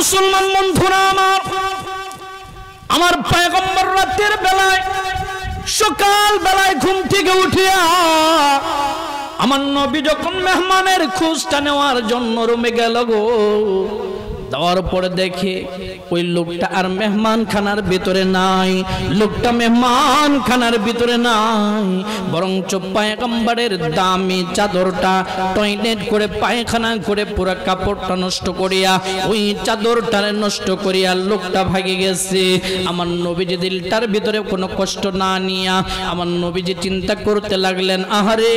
মুসলমান বন্ধুরা আমার পয়গম্বর রাতের বেলায় সকাল বেলায় ঘুম থেকে উঠিয়া আমার নবী যখন মেহমানের খোঁজটা নেওয়ার জন্য রুমে গেল গো, যাওয়ার পরে দেখে ওই লোকটা আর মেহমান খানার ভিতরে নাই, লোকটা মেহমান খানার ভিতরে নাই, বরং পয়গম্বরের দামি চাদরটা টয়লেট করে পায়খানা করে পুরো কাপড়টা নষ্ট করিয়া ওই চাদরটা নষ্ট করিয়া লোকটা ভাগে গেছে। আমার নবীজি দিলটার ভিতরে কোনো কষ্ট না নিয়া আমার নবীজি চিন্তা করতে লাগলেন, আহারে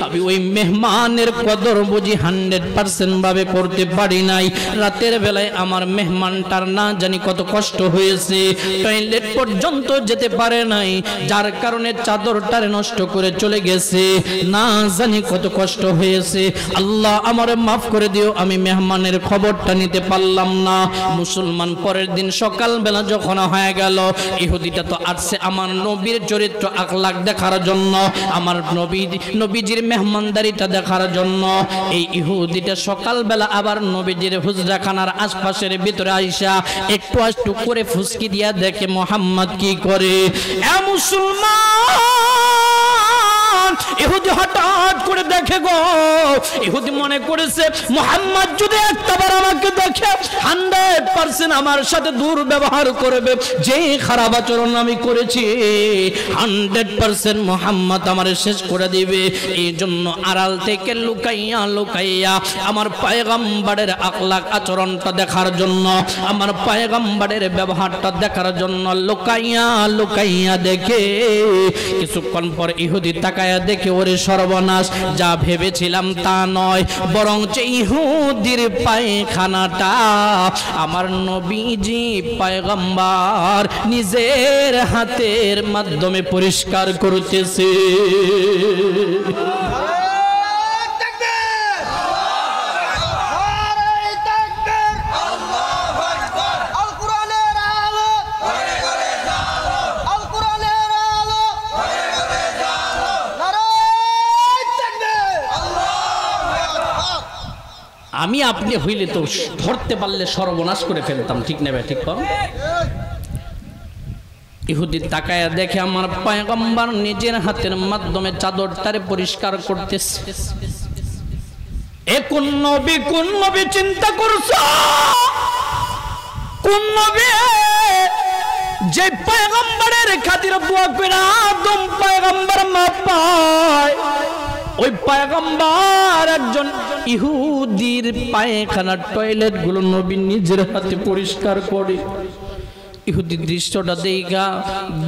আমি ওই মেহমানের কদর বুঝি 100% ভাবে করতে পারি নাই। রাতের বেলায় আমার মেহমানটার না জানি কত কষ্ট হয়েছে, টয়লেট পর্যন্ত যেতে পারে নাই, যার কারণে চাদরটারে নষ্ট করে চলে গেছে, না জানি কত কষ্ট হয়েছে। আল্লাহ আমারে মাফ করে দিও, আমি মেহমানের খবরটা নিতে পারলাম না। মুসলমান পরের দিন সকাল বেলা যখন হয়ে গেল, ইহুদিটা তো আসছে আমার নবীর চরিত্র আখলাক দেখার জন্য, আমার নবীজির মেহমানদারিটা দেখার জন্য। এই ইহুদিটা সকাল বেলা আবার নবীজির হুজরাখানার আশপাশের ভিতরে আইসা একটু একটু করে ফুসকি দিয়া দেখে মুহাম্মদ কি করে। এ মুসলমান, ইহুদি হঠাৎ করে দেখে গো, ইহুদি মনে করেছে মুহাম্মদ যদি একটাবার আমাকে দেখে 100% আমার সাথে দুর্ব্যবহার করবে, যে খারাপ আচরণ আমি করেছি 100% মুহাম্মদ আমারে শেষ করে দিবে। এই জন্য আড়াল থেকে লুকাইয়া লুকাইয়া আমার পয়গম্বরের আখলাক আচরণটা দেখার জন্য, আমার পয়গম্বরের ব্যবহারটা দেখার জন্য লুকাইয়া লুকাইয়া দেখে। কিছুক্ষণ পর ইহুদি তাকায়া দেখে, ওরে সর্বনাশ, যা ভেবেছিলাম তা নয়, বরং যে ইহুদির পায়খানাটা আমার নবীজি পয়গম্বর নিজের হাতের মাধ্যমে পরিষ্কার করতেছে। আমি আপনি হইলে তো ধরতে পারলে সর্বনাশ করে ফেলতাম, ঠিক নেবে ঠিক কর। ইহুদি তাকায়া দেখে আমার পয়গম্বর নিজের হাতের মাধ্যমে চাদরটারে পরিষ্কার করতেছে। এ কোন নবী চিন্তা করছো? কোন নবী যে পয়গম্বরের খাতিরে দোয়া করে আদম পয়গম্বর মাপ পায়, ওই পয়গম্বর একজন ইহুদির পায়খানার টয়লেট গুলো নবী নিজের হাতে পরিষ্কার করে। ইহুদি দৃশ্যটা দেখা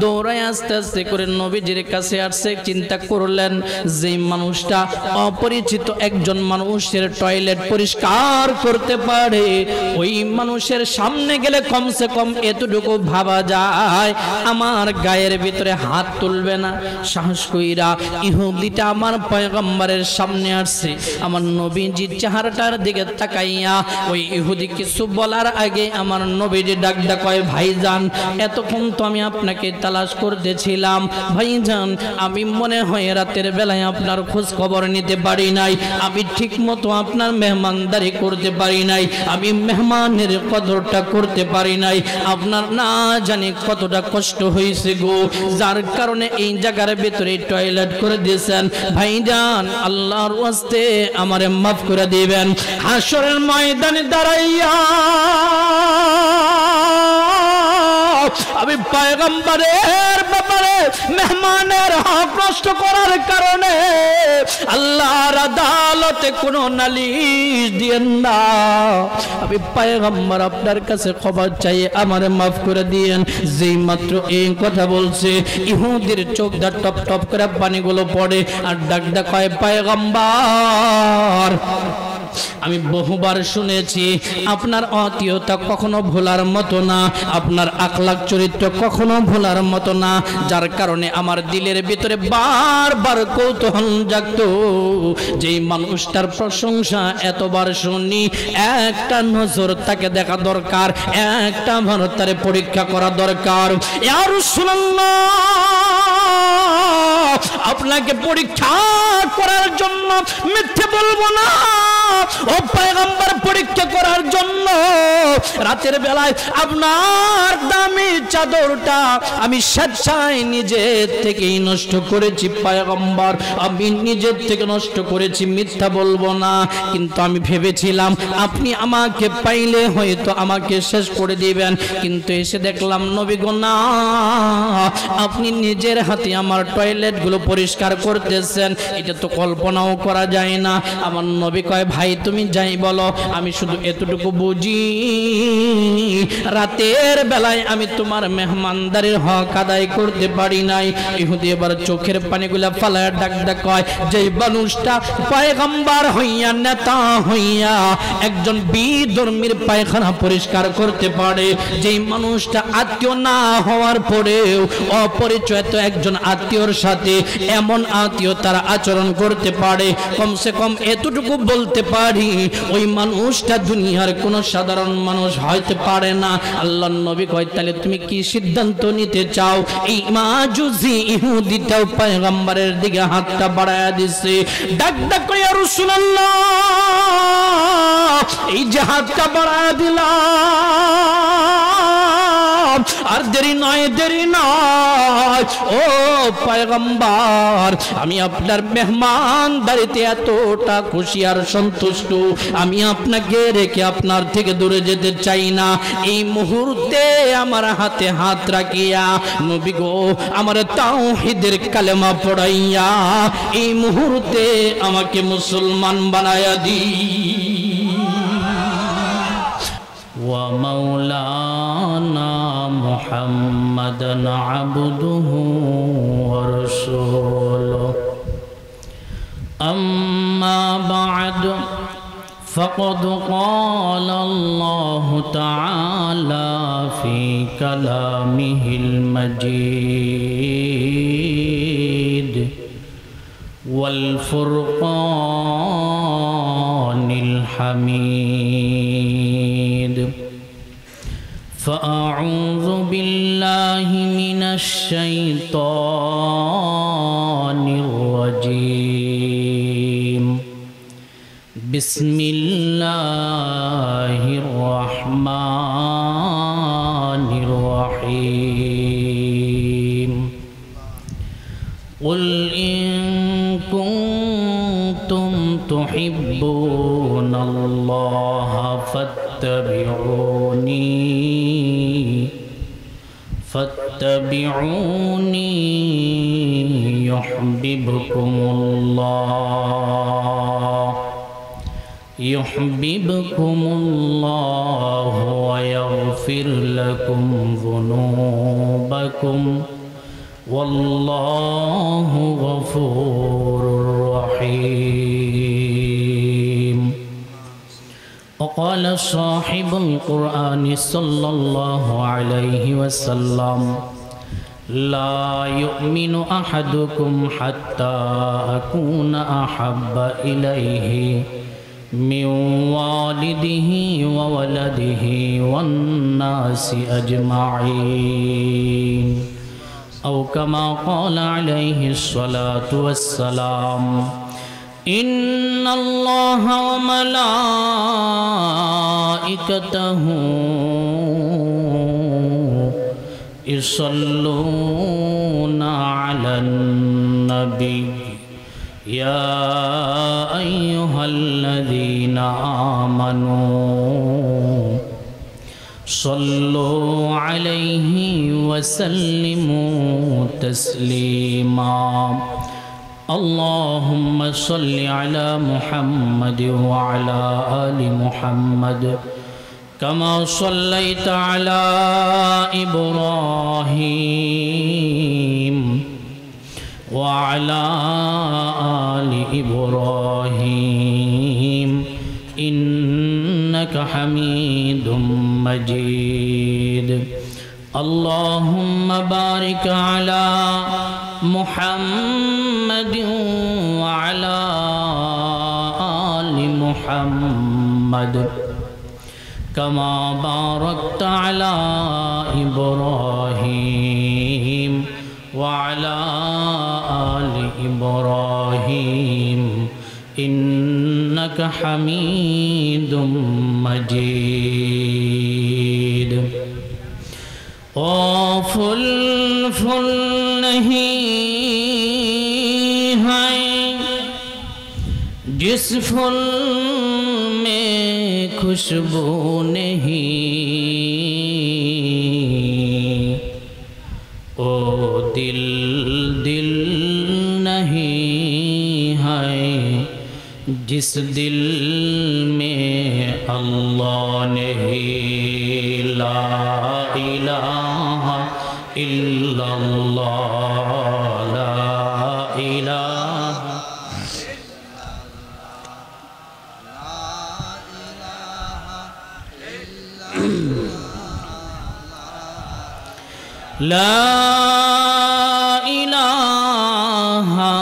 দৌড়ায় আস্তে আস্তে করে নবীজির কাছে আসছে। চিন্তা করলেন যে মানুষটা অপরিচিত একজন মানুষের টয়লেট পরিষ্কার করতে পারে, ওই মানুষের সামনে গেলে কমসে কম এতটুকু ভাবা যায় আমার গায়ের ভিতরে হাত তুলবে না। সাহস কইরা ইহুদিটা আমার পয়গম্বরের সামনে আসছে। আমার নবীজির চেহারাটার দিকে তাকাইয়া ওই ইহুদি কিছু বলার আগে আমার নবীজি ডাক কয়, ভাইজান, এতক্ষণ তো আমি আপনাকে তালাশ করতেছিলাম ভাইজান, আমি মনে হয় রাতের বেলায় আপনার খোঁজ খবর নিতে পারি নাই, আমি ঠিক মতো আপনার মেহমানদারি করতে পারি নাই, আমি মেহমানের কদরটা করতে পারি নাই, আপনার না জানি কতটা কষ্ট হয়েছে গো, যার কারণে এই জায়গার ভিতরে টয়লেট করে দিয়েছেন। ভাইজান, আল্লাহর ওয়াস্তে আমারে মাফ করে দিবেন। হাসরের ময়দানে দাঁড়াইয়া আমি পয়গম্বরের ব্যাপারে মেহমানের হক নষ্ট করার কারণে আল্লাহর আদালতে কোনো নালিশ দিয়েন না। আমি পয়গম্বর আপনার কাছে ক্ষমা চাই, আমারে মাফ করে দিয়েন। যেই মাত্র এই কথা বলছে, ইহুদির চোখ দা টপ টপ করে পানিগুলো পড়ে আর ডাক কয়, পয়গম্বর, আমি বহুবার শুনেছি আপনার আত্মীয়তা কখনো ভোলার মতো না, আপনার আখলাক চরিত্র কখনো ভোলার মতো না, যার কারণে আমার দিলের ভিতরে বারবার কৌতূহল জাগতো। যেই মানুষটার প্রশংসা এতবার শুনি, একটা নজর তাকে দেখা দরকার, একটা ভালো তারে পরীক্ষা করা দরকার। ইয়া রাসূলুল্লাহ, আপনাকে পরীক্ষা করার জন্য মিথ্যে বলবো না, ও পয়গম্বর পরীক্ষা করার জন্য রাতের বেলায় আপনার দামি চাদরটা আমি স্বেচ্ছায় নিজের থেকেই নষ্ট করেছি পয়গম্বর, আমি নিজের থেকে নষ্ট করেছি, মিথ্যা বলবো না। কিন্তু আমি ভেবেছিলাম আপনি আমাকে পাইলে হয়তো আমাকে শেষ করে দিবেন, কিন্তু এসে দেখলাম নবী গো না, আপনি নিজের হাতে আমার টয়লেটগুলো পরিষ্কার করতেছেন, এটা তো কল্পনাও করা যায় না। আমার নবী কয় ভাই তুমি যাই বলো, আমি শুধু এতটুকু বুঝি রাতের বেলায় আমি তোমার মেহমানদারির হক আদায় করতে পারি নাই। ইহুদি এবার চোখের পানিগুলা ফালায় ডাক ডাক কয়, যেই মানুষটা পয়গম্বর হইয়া নেতা হইয়া একজন বিধর্মীর পায়খানা পরিষ্কার করতে পারে, যেই মানুষটা আত্মীয় না হওয়ার পরেও অপরিচিত একজন আত্মীয়র সাথে এমন আত্মীয়তার আচরণ করতে পারে, কমসে কম এতটুকু বলতে পারি ওই মানুষটা দুনিয়ার কোনো সাধারণ মানুষ হইতে পারে না। আল্লাহর নবী কয় তাহলে তুমি কি সিদ্ধান্ত নিতে চাও? এই মাজুসি ইহুদিটাও পয়গম্বরের দিকে হাতটা বাড়ায়া দিছে, ডাক ডাক করে ইয়া রাসূলুল্লাহ এই যে হাতটা বাড়ায়া দিলাম, আর দেরি নয় দেরি নয় ও পয়গম্বর, আমি আপনার মেহমানদারিতে এতটা খুশি আর সন্তুষ্ট, আমি আপনাকে রেখে আপনার থেকে দূরে যেতে চাই না। এই মুহূর্তে আমার হাতে হাত রাখিয়া নবী গো আমার তাওহীদের কালেমা পড়াইয়া এই মুহূর্তে আমাকে মুসলমান বানায়া দি। ওয়া মাওলানা মুহাম্মাদান আবদুহু ওয়া রাসূলুহু আম্মা বা'দু فقد قال الله تعالى في كلامه المجيد والفرقان الحميد فأعوذ بالله من الشيطان الرجيم بسم الله الرحمن الرحيم قل إن كنتم تحبون الله فاتبعوني يحببكم الله ويغفر لكم ذنوبكم والله غفور رحيم وقال صاحب القرآن صلى الله عليه وسلم لا يؤمن أحدكم حتى أكون أحب إليه من والده وولده والناس أجمعين أو كما قال عليه الصلاة والسلام إن الله وملائكته يصلون على النبي يا أيها الذين آمنوا صلوا عليه وسلموا تسليما اللهم صل على محمد وعلى آل محمد كما صليت على إبراهيم وعلى آل إبراهيم إنك حميد مجيد اللهم بارك على محمد وعلى آل محمد كما باركت على إبراهيم وعلى آل إبراهيم إنك ইন্নাকা হামিদুম মাজিদ। ओ फूल फूल नहीं है जिस फूल में खुशबू नहीं, ओ दिल दिल नहीं है जिस दिल में अल्लाह नहीं। ला इलाहा इल्लल्लाह, ला इलाहा ला इलाहा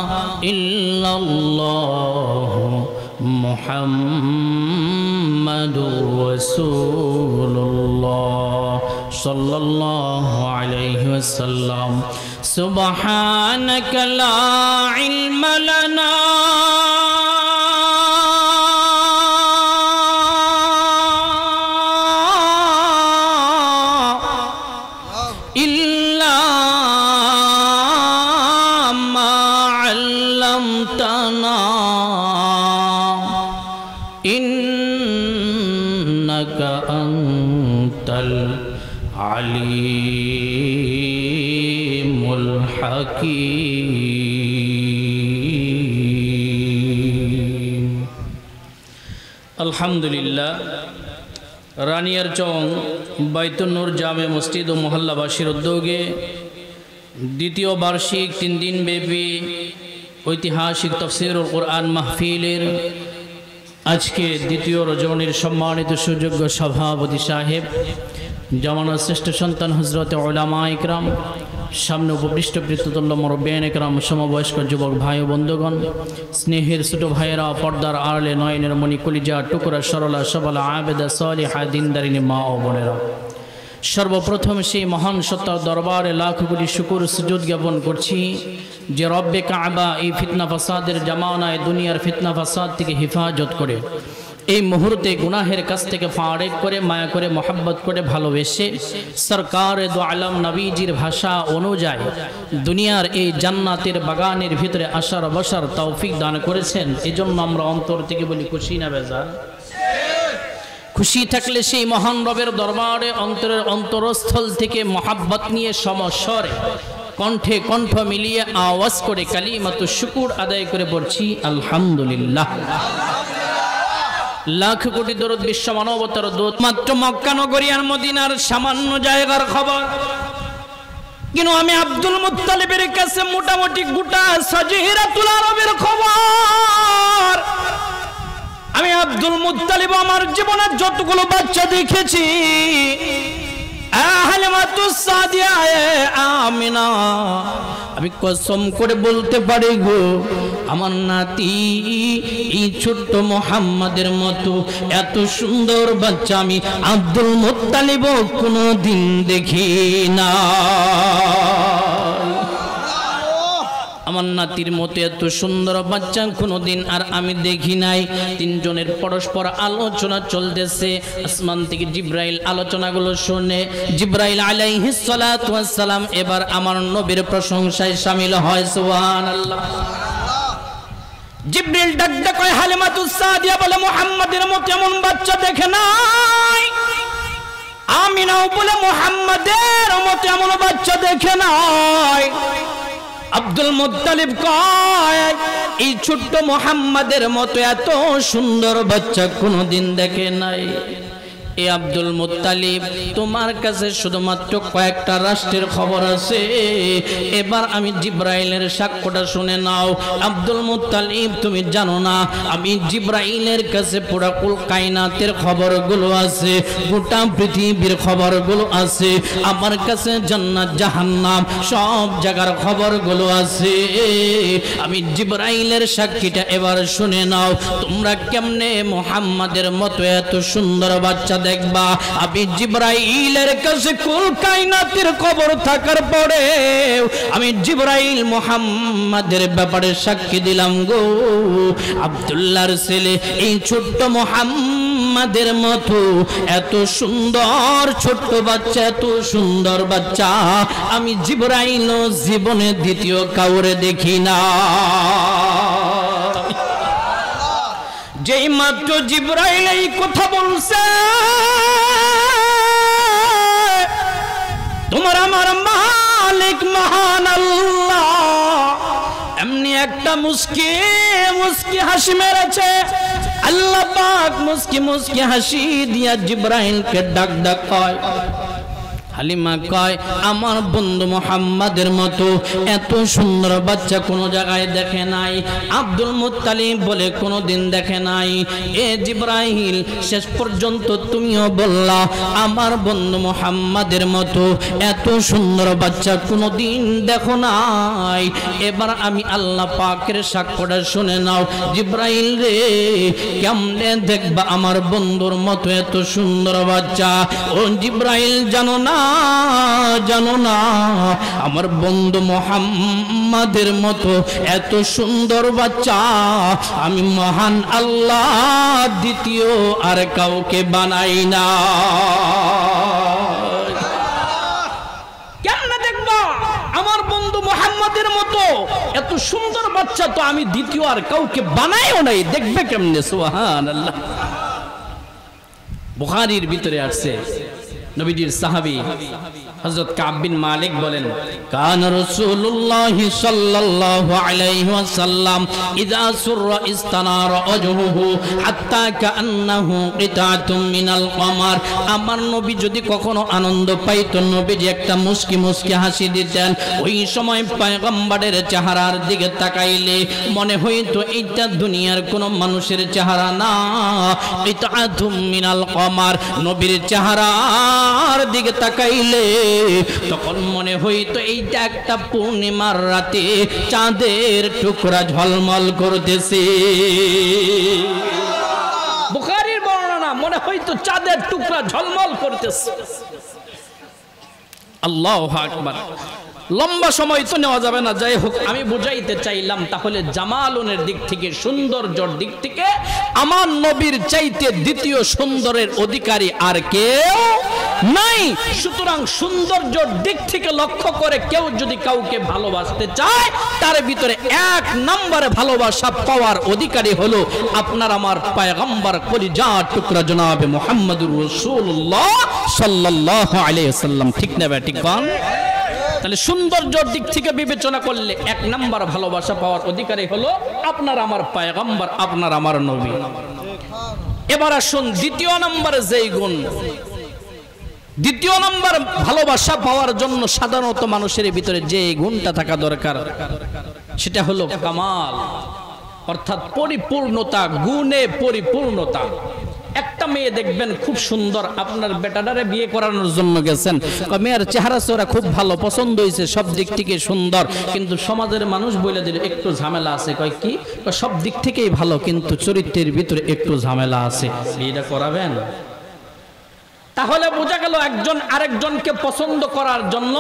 इल्लल्लाह मुहम्मदुर रसूलुल्लाह सल्लल्लाहु अलैहि वसल्लम। सुब्हानक ला इल्म लना इल्ला मा अल्लमतना इन्नका अंतल अलीमुल हकीम। अल्हम्दुलिल्लाह। রানিয়ার চং বাইতুন নূর জামে মসজিদ ও মহল্লাবাসীর উদ্যোগে দ্বিতীয় বার্ষিক 3 দিন ব্যাপী ঐতিহাসিক তাফসীরুল কুরআন মাহফিলের আজকে দ্বিতীয় রজনীর সম্মানিত সুযোগ্য সভাপতি সাহেব, জামানার শ্রেষ্ঠ সন্তান হযরত উলামা ইকরাম, সামনে উপবিষ্ট পিতৃতুল্য মুরব্বিয়ান ইকরাম, সমবয়স্ক যুবক ভাই ও বন্ধুগণ, স্নেহের ছোট ভাইয়েরা, পর্দার আড়ালে নয়নের মণি, কলিজা টুকরা, সরলা সবলা, আবেদা সালিহা, দিনদারিনী মা ও বোনেরা, সর্বপ্রথম সেই মহান সত্তার দরবারে লাখ কোটি শুকর সুজুদ জ্ঞাপন করছি যে রব্বে কাবা এই ফিতনা ফাসাদের জামানায় দুনিয়ার ফিতনা ফাসাদ থেকে হেফাজত করে এই মুহূর্তে গুনাহের কাছ থেকে ফারেক করে, মায়া করে, মোহাব্বত করে, ভালোবেসে সরকারে দু আলম নবীজির ভাষা অনুযায়ী দুনিয়ার এই জান্নাতের বাগানের ভিতরে আসার বসার তৌফিক দান করেছেন। এজন্য আমরা অন্তর থেকে বলি খুশি না বেজার? খুশি থাকলে সেই মহান রবের দরবারে অন্তরের অন্তরস্থল থেকে মোহাব্বত নিয়ে সমস্বরে কণ্ঠে কণ্ঠ মিলিয়ে আওয়াজ করে কালিমাতু শুকুর আদায় করে পড়ছি আলহামদুলিল্লাহ। লাখ কোটি দরুদ বিশ্ব মানবতার দূত। মাত্র মক্কা নগরী আর মদিনার সামান্য জায়গার খবর, কিন্তু আমি আব্দুল মুত্তালিবের কাছে মোটামুটি গোটা সাজিরাতুল আরবের খবর। আমি আব্দুল মুত্তালিব আমার জীবনে যতগুলো বাচ্চা দেখেছি, হালিমাতুস সাদিয়া আমিনা, আমি কসম করে বলতে পারি গো, আমার নাতি এই ছোট্ট মোহাম্মদের মতো এত সুন্দর বাচ্চা আমি আব্দুল মুত্তালিব কোনোদিন দেখি না। আমার নাতির মতো এত সুন্দর বাচ্চা কোনোদিন আর আমি দেখি নাই। তিনজনের পরস্পর আলোচনা চলতেছে। আসমান থেকে জিব্রাইল আলোচনাগুলো শুনে জিব্রাইল আলাইহিস সালাতু ওয়াস সালাম এবার আমার নবীর প্রশংসায় শামিল হয়। সুবহানাল্লাহ। জিব্রাইল ডাক ডাক কয় হালিমাতুস সাদিয়া বলে মুহাম্মাদের মতো এমন বাচ্চা দেখে নাই। আমিনাও বলে মুহাম্মাদের মতো এমন বাচ্চা দেখে নাই। আব্দুল মুত্তালিব কয় এই ছোট্ট মুহাম্মাদের মতো এত সুন্দর বাচ্চা কোনোদিন দেখে নাই। এ আব্দুল মুত্তালিব, তোমার কাছে শুধুমাত্র কয়েকটা রাষ্ট্রের খবর আছে, এবার আমি জিব্রাইলের সাক্ষ্যটা শুনে নাও। আব্দুল মুত্তালিব, তুমি জানো না আমি জিব্রাইলের কাছে পুরা কুল কায়নাতের খবরগুলো আছে, গোটা পৃথিবীর খবরগুলো আছে, আমার কাছে জান্নাত জাহান্নাম সব জায়গার খবরগুলো আছে। আমি জিব্রাইলের সাক্ষীটা এবার শুনে নাও। তোমরা কেমনে মুহাম্মাদের মতো এত সুন্দর বাচ্চা দেখবা আমি জিবরাইলের কাছে কুল কায়নাতের খবর থাকার পরে আমি জিবরাইল মুহাম্মাদের ব্যাপারে সাক্ষী দিলাম গো আব্দুল্লাহর ছেলে এই ছোট্ট মুহাম্মাদের মতো এত সুন্দর ছোট্ট বাচ্চা এত সুন্দর বাচ্চা আমি জিবরাইল জীবনে দ্বিতীয় কাউরে দেখি না যেই মাত্র জিবরাইল এই কথা বলছে তোমার আমার মালিক মহান আল্লাহ এমনি একটা মুস্কি মুস্কি হাসি মেরেছে আল্লাহ পাক মুস্কি মুস্কি হাসি দিয়া জিবরাইলকে ডাক ডাক কয় হালিমা কয় আমার বন্ধু মুহাম্মাদের মতো এত সুন্দর বাচ্চা কোনো জায়গায় দেখে নাই আব্দুল মুত্তালিব বলে কোনোদিন দেখে নাই এ জিবরাইল শেষ পর্যন্ত তুমিও বললা আমার বন্ধু মুহাম্মাদের মতো এত সুন্দর বাচ্চা কোনোদিন দেখো নাই এবার আমি আল্লাহ পাকের সাক্ষ্যটা শুনে নাও জিবরাইল রে কেমনে দেখবা আমার বন্ধুর মতো এত সুন্দর বাচ্চা ও জিবরাইল জানো না আমার বন্ধু মুহাম্মাদের মতো এত সুন্দর বাচ্চা আমি মহান আল্লাহ দ্বিতীয় আর কাউকে বানাই না কেমনে দেখবা আমার বন্ধু মুহাম্মাদের মতো এত সুন্দর বাচ্চা তো আমি দ্বিতীয় আর কাউকে বানাইও নাই দেখবে কেমনে সুবহানাল্লাহ বুখারীর ভিতরে আছে নবীজির সাহাবী হযরত কাব বিন মালিক বলেন কান রাসূলুল্লাহ সাল্লাল্লাহু আলাইহি ওয়াসাল্লাম ইযা সুররা ইস্তানারা ওয়াজহুহু হাত্তা কান্নাহু কিতাতুম মিনাল কমার আমার নবী যদি কখনো আনন্দ পাইতো নবীজি একটা মুস্কি মুস্কি হাসি দিতেন ওই সময় পয়গম্বরের চেহারার দিকে তাকাইলে মনে হইতো এইটা দুনিয়ার কোনো মানুষের চেহারা না কিতাতুম মিনাল কমার নবীর চেহারার দিকে তাকাইলে তখন মনে হইতো এইটা একটা পূর্ণিমার রাতে চাঁদের টুকরা ঝলমল করতেছে বুখারীর বর্ণনা মনে হইতো চাঁদের টুকরা ঝলমল করতেছে আল্লাহু আকবার লম্বা সময় তো নেওয়া যাবে না যাই হোক আমি বুঝাইতে চাইলাম তাহলে জামালনের দিক থেকে সৌন্দর্যের দিক থেকে আমার নবীর চাইতে দ্বিতীয় সুন্দরের অধিকারী আর কেউ নাই সুতরাং সৌন্দর্যের দিক থেকে লক্ষ্য করে কেউ যদি কাউকে ভালোবাসতে চায় তার ভিতরে এক নম্বরে ভালোবাসা পাওয়ার অধিকারী হলো আপনার আমার পয়গম্বর কলিজার টুকরা জনাবে মুহাম্মদুর রাসূলুল্লাহ সাল্লাল্লাহু আলাইহি ওয়াসাল্লাম ঠিক না ঠিক কোন তাহলে সৌন্দর্যের দিক থেকে বিবেচনা করলে এক নাম্বার ভালোবাসা পাওয়ার অধিকারী হলো আপনার আমার পয়গম্বর আপনার আমার নবী এবার আসুন দ্বিতীয় নম্বরে যেই গুণ দ্বিতীয় নম্বর ভালোবাসা পাওয়ার জন্য সাধারণত মানুষের ভিতরে যে গুণটা থাকা দরকার সেটা হলো কামাল অর্থাৎ পরিপূর্ণতা গুণে পরিপূর্ণতা একটা মেয়ে দেখবেন খুব সুন্দর আপনার বেটাটারে বিয়ে করানোর জন্য গেছেন মেয়ের চেহারা চোরা খুব ভালো পছন্দ হয়েছে সব দিক থেকে সুন্দর কিন্তু সমাজের মানুষ বলে দিল একটু ঝামেলা আছে কয় কি সব দিক থেকেই ভালো কিন্তু চরিত্রের ভিতরে একটু ঝামেলা আছে বিয়েটা করাবেন তাহলে বোঝা গেল একজন আরেকজনকে পছন্দ করার জন্য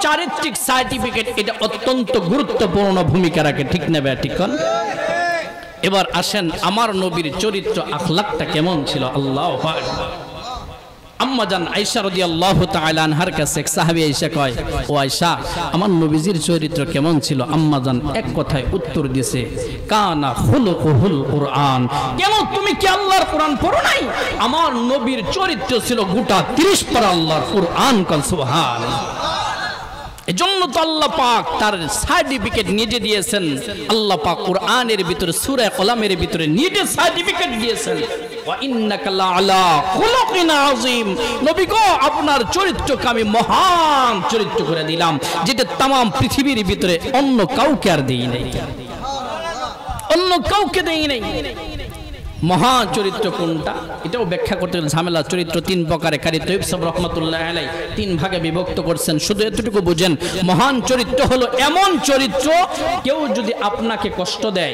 চারিত্রিক সার্টিফিকেট এটা অত্যন্ত গুরুত্বপূর্ণ ভূমিকা রাখে ঠিক নেবে ঠিক কোন এবার আসেন আমার নবীর চরিত্র আখলাকটা কেমন ছিল আল্লাহু আকবার আম্মা জান আয়েশা রাদিয়াল্লাহু তাআলা আনহার কাছে এক সাহাবী আয়েশা কয় ও আয়েশা আমার নবীজির চরিত্র কেমন ছিল আম্মা জান এক কথায় উত্তর দিয়েছে কানা খুলুকুল কুরআন কেন তুমি কি আল্লাহর কুরআন পড়ো নাই আমার নবীর চরিত্র ছিল গোটা 30 পারা আল্লাহর কুরআন কাল সুবহানাল্লাহ এজন্য তো আল্লাহ পাক তার সার্টিফিকেট নিজে দিয়েছেন আল্লাহ পাক কুরআনের ভিতরে সূরা কলামের ভিতরে নিজে সার্টিফিকেট দিয়েছেন ওয়া ইন্নাকা লাআলা খুলুকিন আযীম নবী গো আপনার চরিত্রকে আমি মহান চরিত্র করে দিলাম যেটা तमाम পৃথিবীর ভিতরে অন্য কাউকে আর দেই নাই অন্য কাউকে দেই নাই মহা চরিত্র কোনটা এটাও ব্যাখ্যা করতে গেলে ঝামেলা। চরিত্র তিন প্রকারে, কারি তৈয়ব সাহেব রহমাতুল্লাহ আলাইহি তিন ভাগে বিভক্ত করছেন। শুধু এতটুকু বুঝেন, মহান চরিত্র হলো এমন চরিত্র, কেউ যদি আপনাকে কষ্ট দেয়,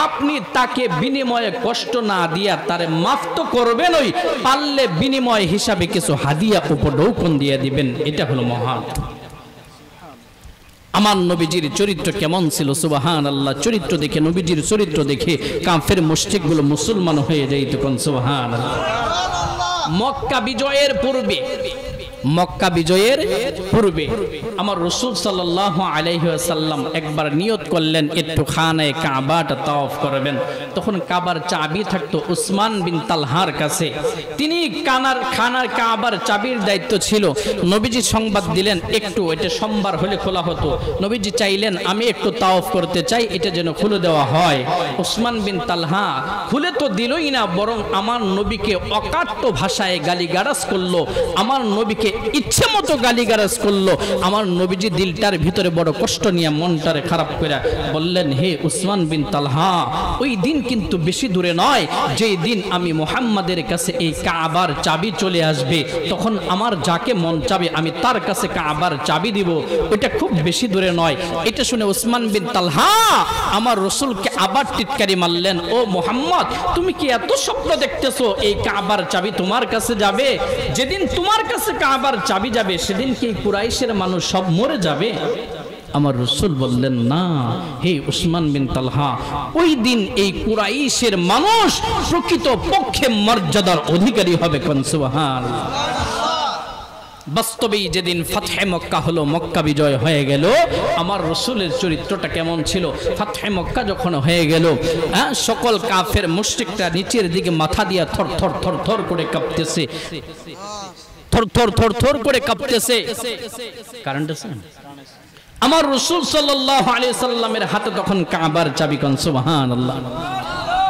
আপনি তাকে বিনিময়ে কষ্ট না দিয়া তারে মাফ তো করবেনই, পারলে বিনিময় হিসাবে কিছু হাদিয়া উপঢৌকন দিয়ে দিবেন। এটা হলো মহান। আমার নবীজির চরিত্র কেমন ছিল সুবহানাল্লাহ। চরিত্র দেখে, নবীজির চরিত্র দেখে কাফের মুশরিকগুলো মুসলমান হয়ে যায়। তখন সুবহানাল্লাহ। মক্কা বিজয়ের পূর্বে, মক্কা বিজয়ের পূর্বে আমার রাসূল সাল্লাল্লাহু আলাইহি ওয়াসাল্লাম একবার নিয়ত করলেন একটু খানায়ে কাবাটা তাওয়াফ করবেন। তখন কাবার চাবি থাকতো উসমান বিন তালহার কাছে। তিনি খানার কাবার চাবির দায়িত্ব ছিল। নবীজি সংবাদ দিলেন একটু, এটা সোমবার হলে খোলা হতো। নবীজি চাইলেন আমি একটু তাওয়াফ করতে চাই, এটা যেন খুলে দেওয়া হয়। উসমান বিন তালহা খুলে তো দিলই না, বরং আমার নবীকে অকাট্য ভাষায় গালিগালাজ করলো, আমার নবীকে ইচ্ছে মতো গালিগালাজ করলো। আমার নবীজি দিলটার ভিতরে বড় কষ্ট নিয়ে, মনটারে খারাপ করে বললেন, হে উসমান বিন তালহা, ওই দিন কিন্তু বেশি দূরে নয়, যেই দিন আমি মুহাম্মাদের কাছে এই কাবার চাবি চলে আসবে, তখন আমার যাকে মন চাবে আমি তার কাছে কাবার চাবি দিব, ওইটা খুব বেশি দূরে নয়। এটা শুনে উসমান বিন তালহা আমার রাসূলকে আবার টিটকারি মারলেন, ও মুহাম্মদ, তুমি কি এত স্বপ্ন দেখতেছো এই কাবার চাবি তোমার কাছে যাবে? যেদিন তোমার কাছে কাবার চাবি যাবে সেদিন কি কুরাইশের মানুষ সব মরে যাবে? আমার রাসূল বললেন, না হে উসমান বিন তালহা, ওই দিন এই কুরাইশের মানুষ প্রকৃত পক্ষে মর্যাদার অধিকারী হবে। কোন সুবহানাল্লাহ। বাস্তবেই যেদিন ফাতহে মক্কা হলো, মক্কা বিজয় হয়ে গেল, আমার রাসূলের চরিত্রটা কেমন ছিল? ফাতহে মক্কা যখন হয়ে গেল, সকল কাফের মুশরিকরা নিচের দিকে মাথা দিয়া থর থর থর থর করে কাঁপতেছে, থর থর থর থর করে কাঁপতেছে। কারেন্ট আছে? আমার রাসূল সাল্লাল্লাহু আলাইহি সাল্লামের হাতে তখন কাবার চাবি। কোন সুবহানাল্লাহ।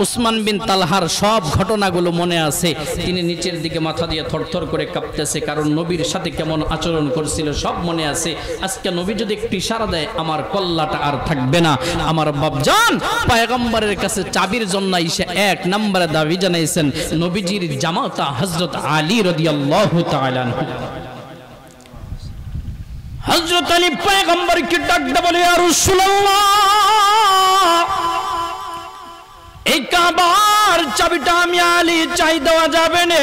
উসমান বিন তালহার সব ঘটনাগুলো মনে আছে। তিনি নিচের দিকে মাথা দিয়ে থরথর করে কাঁপতেছে, কারণ নবীর সাথে কেমন আচরণ করছিল সব মনে আছে। আজকে নবী যদি একটু ইশারা দেয়, আমার কল্লাটা আর থাকবে না। আমার বাপজান পয়গম্বরের কাছে চাবির জন্য এসে এক নম্বরে দাবি জানাইছেন নবীজির জামাতা হযরত আলী রাদিয়াল্লাহু তাআলা আনহু। হযরত আলী পয়গম্বরকে ডাক দিয়ে বলে, ইয়া রাসূলুল্লাহ, এই কাবার চাবিটা আমি আলী চাই, দেওয়া যাবে না।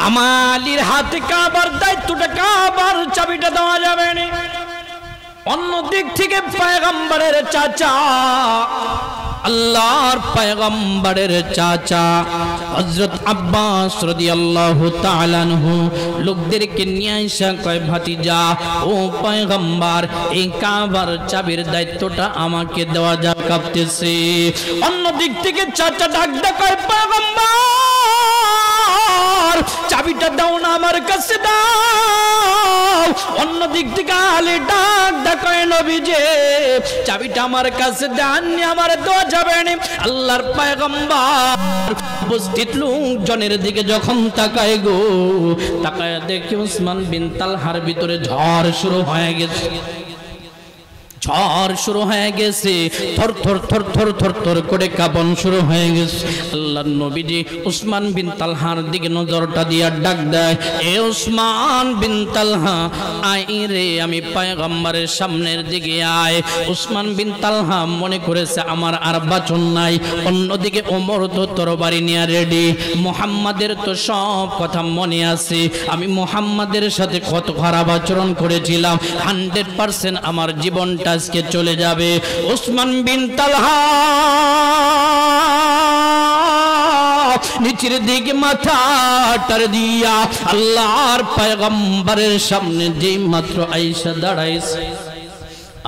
আমার আলীর হাতে কাবার দায়িত্বটা, কাবার চাবিটা দেওয়া যাবে না। অন্য দিক থেকে পয়গম্বরের চাচা, আল্লাহর পয়গম্বরের চাচা হযরত আব্বাস রাদিয়াল্লাহু তাআলা আনহু লোকদেরকে নিয়ে আইসা কয়, ভাতিজা ও পয়গম্বর, এই কাবার চাবির দায়িত্বটা আমাকে দেওয়া যা, কাঁপতেছে। অন্য দিক থেকে চাচা ডাক দা কয়, পয়গম্বর চাবিটা দাও না, আমার কাছে দাও। অন্য দিক থেকে আলী ডাক দা কয়, নবীজি চাবিটা আমার কাছে দেননি, আমার দেওয়া যাবে না। আল্লাহর পয়গম্বর উপস্থিত লোকজনের দিকে যখন তাকায় গো, তাকায় দেখে উসমান বিন তালহার ভিতরে ঝড় শুরু হয়ে গেছে, ঝড় শুরু হয়ে গেছে, থর থর থর থর থর থর করে কাঁপন শুরু হয়ে গেছে। আল্লাহর নবীজি উসমান বিন তালহার দিকে নজরটা দিয়া ডাক দেয়, এ উসমান বিন তালহা, আয় রে, আমি পয়গম্বরের সামনের দিকে আয়। উসমান বিন তালহা মনে করেছে আমার আর বাঁচন নাই। অন্যদিকে ওমর তো তরবারি নিয়ে রেডি, মুহাম্মাদের তো সব কথা মনে আছে, আমি মুহাম্মাদের সাথে কত খারাপ আচরণ করেছিলাম, 100% আমার জীবনটা আজকে চলে যাবে। উসমান বিন তালহা নিচের দিকে মাথাটার দিয়া আল্লাহর পয়গম্বরের সামনে যেই মাত্র আয়েশা দাঁড়াইছে,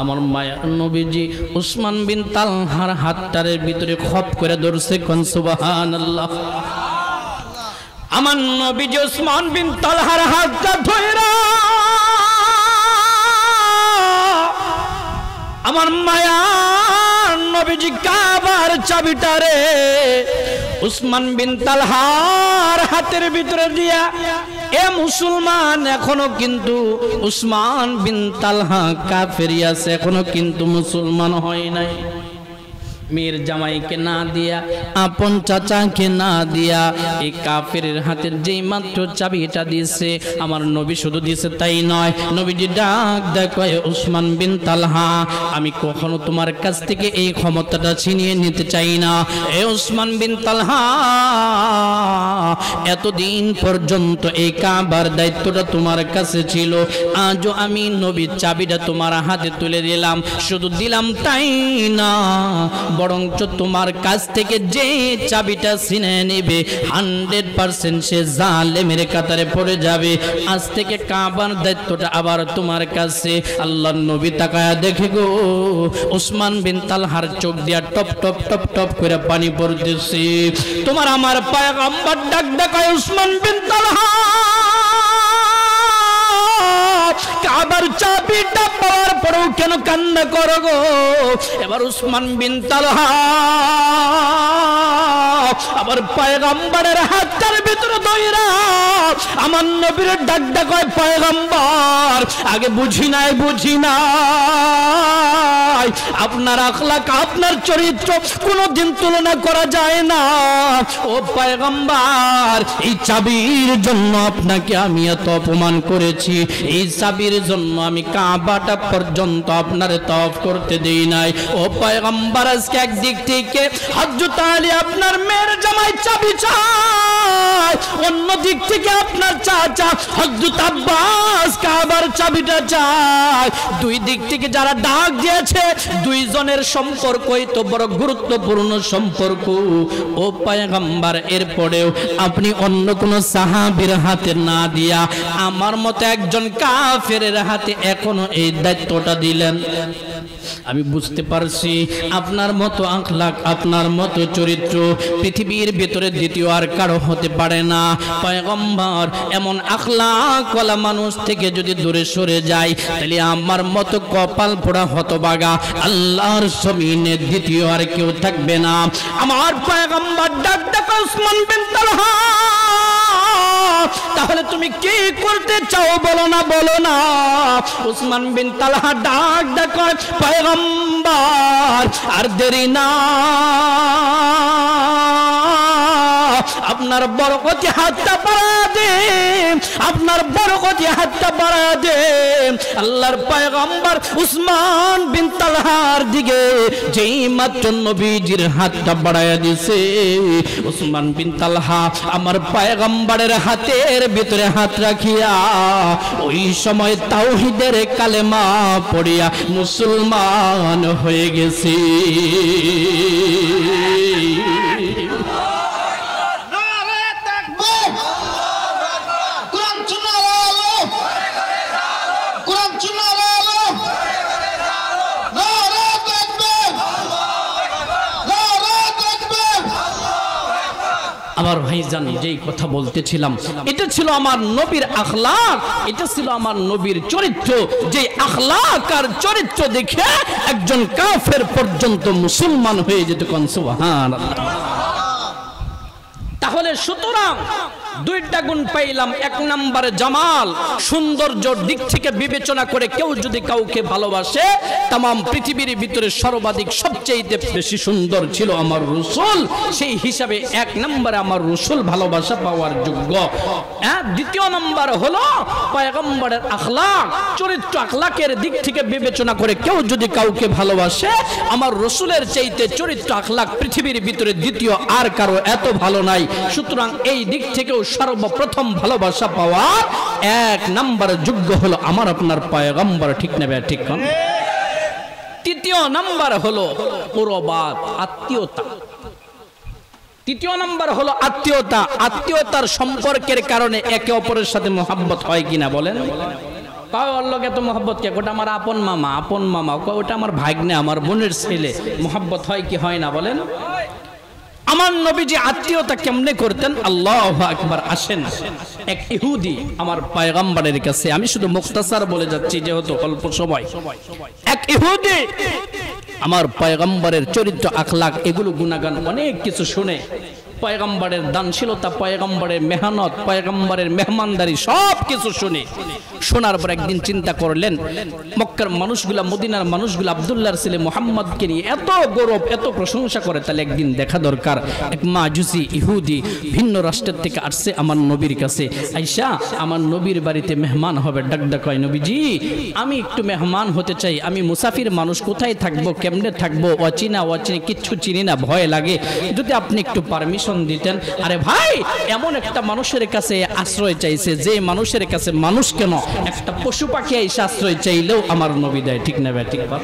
আমার মায়া নবীজি উসমান বিন তালহার হাতটার ভিতরে খপ করে ধরছে। কোন সুবহানাল্লাহ। আমার নবীজি উসমান বিন তালহার হাতটা ধইরা আমার মায়া নবীজি কাবার চাবিটারে উসমান বিন তালহার হাতের ভিতরে দিয়া, এ মুসলমান, এখনো কিন্তু উসমান বিন তালহা কাফের আছে, এখনো কিন্তু মুসলমান হয় নাই। মেয়ের জামাইকে না দিয়া, আপন চাচাকে না দিয়া, এই কাফেরের হাতের যেই মাত্র চাবিটা দিয়েছে আমার নবী, শুধু দিয়েছে তাই নয়, নবীজি ডাক দেখো উসমান বিন তালহা, আমি কখনো তোমার কাছ থেকে এই ক্ষমতাটা ছিনিয়ে নিতে চাই না। এ উসমান বিন তালহা, এতদিন পর্যন্ত এই কাবার দায়িত্বটা তোমার কাছে ছিল, আজও আমি নবীর চাবিটা তোমার হাতে তুলে দিলাম। শুধু দিলাম তাই না, বরঞ্চ তোমার কাছ থেকে যে চাবিটা ছিনে নেবে 100% সে জালেমের কাতারে পড়ে যাবে। আজ থেকে কাবার দায়িত্বটা আবার তোমার কাছে। আল্লাহর নবী তাকায়া দেখে গো, উসমান বিন তালহার চোখ দিয়া টপ টপ টপ টপ করে পানি পড়তেছে। তোমার আমার পয়গম্বর ডাক দেখায়, উসমান বিন তালহা, কাবার চাবিটা পাওয়ার পরেও কেন কান্না করো গো? এবার উসমান বিন তালহা আবার পয়গম্বরের হাতের ভিতরে ধইরা আমার নবীর ডাক দেখায়, পয়গম্বর আগে বুঝি নাই আপনার আখলাক, আপনার চরিত্র কোনদিন তুলনা করা যায় না। ও পয়গম্বর, এই চাবির জন্য আপনাকে আমি এত অপমান করেছি, এই চাবির জন্য আমি কাবাটা পর্যন্ত আপনার তওয়াফ করতে দেই নাই। ও পয়গম্বর, আজকে একদিক থেকে হযরত আলী আপনার মেয়ের জামাই চাবি চায়, অন্য দিক থেকে আপনার চাচা হযরত আব্বাস কাবার চাবিটা চায়। দুই দিক থেকে যারা ডাক দিয়েছে, দুইজনের সম্পর্কই তো বড় গুরুত্বপূর্ণ সম্পর্ক। ও পয়গম্বর, এরপরেও আপনি অন্য কোন সাহাবীর হাতে না দিয়া আমার মতো একজন কাফেরের হাতে এখনো এই দায়িত্বটা দিলেন। আমি বুঝতে পারছি আপনার মতো আখলাক, আপনার মতো চরিত্র পৃথিবীর ভিতরে দ্বিতীয় আর কারো হতে পারে না। পয়গম্বর, এমন আখলাকওয়ালা মানুষ থেকে যদি দূরে সরে যায়, তাহলে আমার মতো কপাল পোড়া হতভাগা আল্লাহর জমিনে দ্বিতীয় আর কেউ থাকবে না। আমার পয়গম্বর ডাক ডাকা, উসমান বিন তালহা, তাহলে তুমি কি করতে চাও বলো না। উসমান বিন তালহা ডাক ডাকা, পয়গম্বর আর দেরি না, আপনার বরকতি হাতটা বাড়া দে, আপনার বরকতি হাতটা বাড়া দে। আল্লাহর পয়গম্বর উসমান বিন তালহার দিকে যেই মাত্র নবীজির হাতটা বাড়ায়া দিয়েছে, উসমান বিন তালহা আমার পয়গম্বরের হাতের ভিতরে হাত রাখিয়া ওই সময় তাওহীদের কালেমা পড়িয়া মুসলমান হয়ে গেছে। আমার ভাইজান, যেই কথা বলতেছিলাম, এটা ছিল আমার নবীর আখলাক, এটা ছিল আমার নবীর চরিত্র। যে আখলাক আর চরিত্র দেখে একজন কাফের পর্যন্ত মুসলমান হয়ে যেত। কোন সুবহানাল্লাহ। তাহলে সুতরাং দুইটা গুণ পাইলাম। এক নম্বরে জামাল, সৌন্দর্যের দিক থেকে বিবেচনা করে কেউ যদি কাউকে ভালোবাসে, तमाम পৃথিবীর ভিতরে সর্বাধিক সবচেয়ে বেশি সুন্দর ছিল আমার রাসূল। সেই হিসাবে এক নম্বরে আমার রাসূল ভালোবাসা পাওয়ার যোগ্য। দ্বিতীয় নম্বর হলো পয়গম্বরের আখলাক, চরিত্র আখলাকের দিক থেকে বিবেচনা করে কেউ যদি কাউকে ভালোবাসে, আমার রাসূলের চাইতে চরিত্র আখলাক পৃথিবীর ভিতরে দ্বিতীয় আর কারো এত ভালো নাই। সুতরাং এই দিক থেকেও সর্বপ্রথম ভালোবাসা পাওয়ার এক নম্বর যোগ্য হলো আমার আপনার পয়গম্বর। ঠিক না ভাই? ঠিক কোন? তৃতীয় নম্বর হলো কুরবাত, আত্মীয়তা। তৃতীয় নম্বর হলো আত্মীয়তা। আত্মীয়তার সম্পর্কের কারণে একে অপরের সাথে মহব্বত হয় কিনা বলেন? কাউকে তো মহব্বত কে, ওটা আমার আপন মামা, আপন মামা, ওটা আমার ভাগ্নে, আমার বোনের ছেলে, মহব্বত হয় কি হয় না বলেন? আমার নবীজি আত্মীয়তা কেমনে করতেন? আল্লাহু আকবার। আসেন, এক ইহুদি আমার পয়গম্বরের কাছে, আমি শুধু মুখতাসার বলে যাচ্ছি যেহেতু অল্প সময়। এক ইহুদি আমার পয়গম্বরের চরিত্র আখলাক এগুলো গুণাগান অনেক কিছু শুনে পয়গম্বরের দানশীলতা, পয়গম্বরের মেহনত, পয়গম্বরের মেহমানদারি সব কিছু শুনে শোনার পর একদিন চিন্তা করলেন মক্কার মানুষগুলা, মদিনার মানুষগুলা আব্দুল্লাহর ছেলে মুহাম্মদকে নিয়ে এত গৌরব, এত প্রশংসা করে, তাহলে একদিন দেখা দরকার। এক মাজুসি ইহুদি ভিন্ন রাষ্ট্রের থেকে আসছে আমার নবীর কাছে, আইসা আমার নবীর বাড়িতে মেহমান হবে। ডাক কয়, নবীজি আমি একটু মেহমান হতে চাই, আমি মুসাফির মানুষ, কোথায় থাকবো, কেমনে থাকবো, অচিনা কিচ্ছু চিনি না, ভয় লাগে, যদি আপনি একটু পারমিশন দিতেন। আরে ভাই, এমন একটা মানুষের কাছে আশ্রয় চাইছে যে মানুষের কাছে মানুষ কেন, একটা পশু পাখি এসে আশ্রয় চাইলেও আমার নবী দেয়, ঠিক না ভাই? ঠিক বা?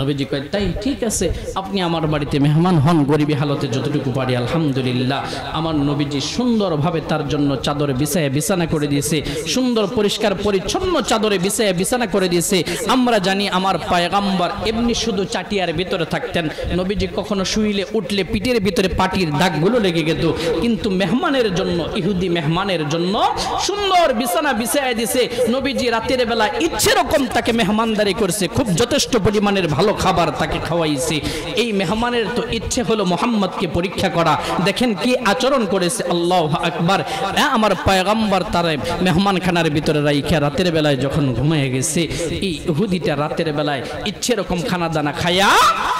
নবীজি কয়, তাই ঠিক আছে, আপনি আমার বাড়িতে মেহমান হন, গরিবী হালতে যতটুকু পারি আলহামদুলিল্লাহ। আমার নবীজি সুন্দরভাবে তার জন্য চাদরে বিছায়ে বিছানা করে দিয়েছে, সুন্দর পরিষ্কার পরিচ্ছন্ন চাদরে বিছায়ে বিছানা করে দিয়েছে। আমরা জানি আমার পয়গম্বর এমনি শুধু চাটিয়ার ভিতরে থাকতেন, নবীজি কখনো শুইলে উঠলে পিঠের ভিতরে পাটির দাগগুলো লেগে যেত, কিন্তু মেহমানের জন্য, ইহুদি মেহমানের জন্য সুন্দর বিছানা বিছায়ে দিয়েছে। নবীজি রাতের বেলা ইচ্ছে রকম তাকে মেহমানদারি করেছে, খুব যথেষ্ট পরিমাণের ভালো খাবার তাকে খাওয়াইছে। এই মেহমানের তো ইচ্ছে হলো মোহাম্মদকে পরীক্ষা করা, দেখেন কি আচরণ করেছে। আল্লাহু আকবার। আমার পয়গম্বর তার মেহমানখানার ভিতরে রাইখা রাতের বেলায় যখন ঘুমিয়ে গেছে, এই ইহুদিটা রাতের বেলায় ইচ্ছে রকম খানা দানা খায়া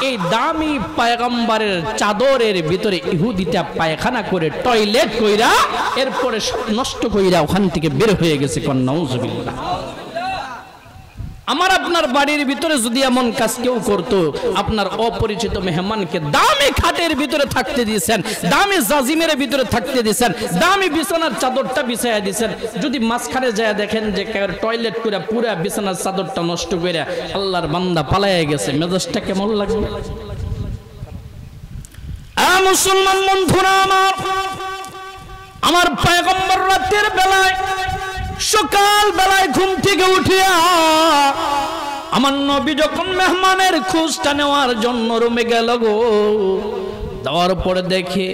এই দামি পয়গম্বরের চাদরের ভিতরে ইহুদিটা পায়খানা করে টয়লেট কইরা এরপরে নষ্ট কইরা ওখান থেকে বের হয়ে গেছে। নাউজুবিল্লাহ। আমার আপনার বাড়ির ভিতরে যদি এমন কাজ কেউ করতো, আপনার অপরিচিত মেহমানকে দামি খাটের ভিতরে থাকতে দিয়েছেন, দামি জাজিমের ভিতরে থাকতে দিয়েছেন, দামি বিছানার চাদরটা বিছাইয়া দিয়েছেন, যদি মাঝখানে যায় দেখেন যে টয়লেট করে পুরা বিছানার চাদরটা নষ্ট করে আল্লাহর বান্দা পালাইয়া গেছে, মেজাজটা কেমন লাগবে? মুসলমান বন্ধুরা আমার পয়গম্বর রাতের বেলায়, সকাল বেলায় ঘুম থেকে উঠিয়া আমার নবী যখন মেহমানের খোঁজটা নেওয়ার জন্য রুমে গেল গো, যাওয়ার পরে দেখে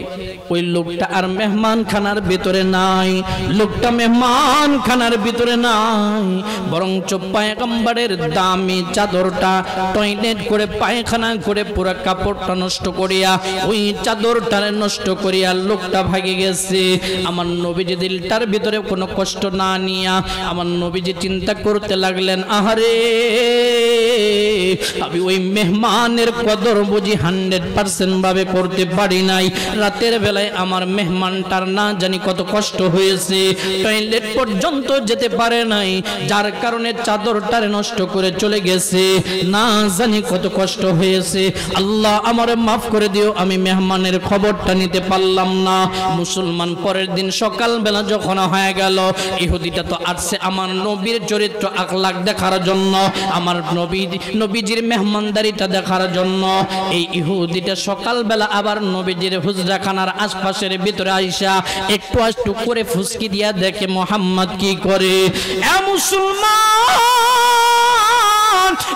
ওই লোকটা আর মেহমান খানার ভিতরে নাই, লোকটা মেহমান খানার ভিতরে নাই, বরঞ্চ পয়গম্বরের দামি চাদরটা টয়লেট করে পায়খানা করে পুরো কাপড়টা নষ্ট করিয়া ওই চাদরটা নষ্ট করিয়া লোকটা ভাগে গেছে। আমার নবীজি দিলটার ভিতরে কোনো কষ্ট না নিয়া আমার নবীজি চিন্তা করতে লাগলেন, আহারে আমি ওই মেহমানের কদর বুঝি 100% ভাবে করতে পারি নাই, রাতের বেলায় আমার মেহমানটার না জানি কত কষ্ট হয়েছে, টয়লেট পর্যন্ত যেতে পারে নাই, যার কারণে চাদরটার নষ্ট করে চলে গেছে, না জানি কত কষ্ট হয়েছে, আল্লাহ আমারে মাফ করে দিও, আমি মেহমানের খবরটা নিতে পারলাম না। মুসলমান পরের দিন সকাল বেলা যখন হয়ে গেল, ইহুদিটা তো আসছে আমার নবীর চরিত্র আখলাক দেখার জন্য, আমার নবীজির মেহমানদারিটা দেখার জন্য। এই ইহুদিটা সকাল বেলা আবার নবীজির হুজরাখানার আশপাশের ভিতরে আইসা একটু একটু করে ফুসকি দিয়া দেখে মোহাম্মদ কি করে। মুসলমান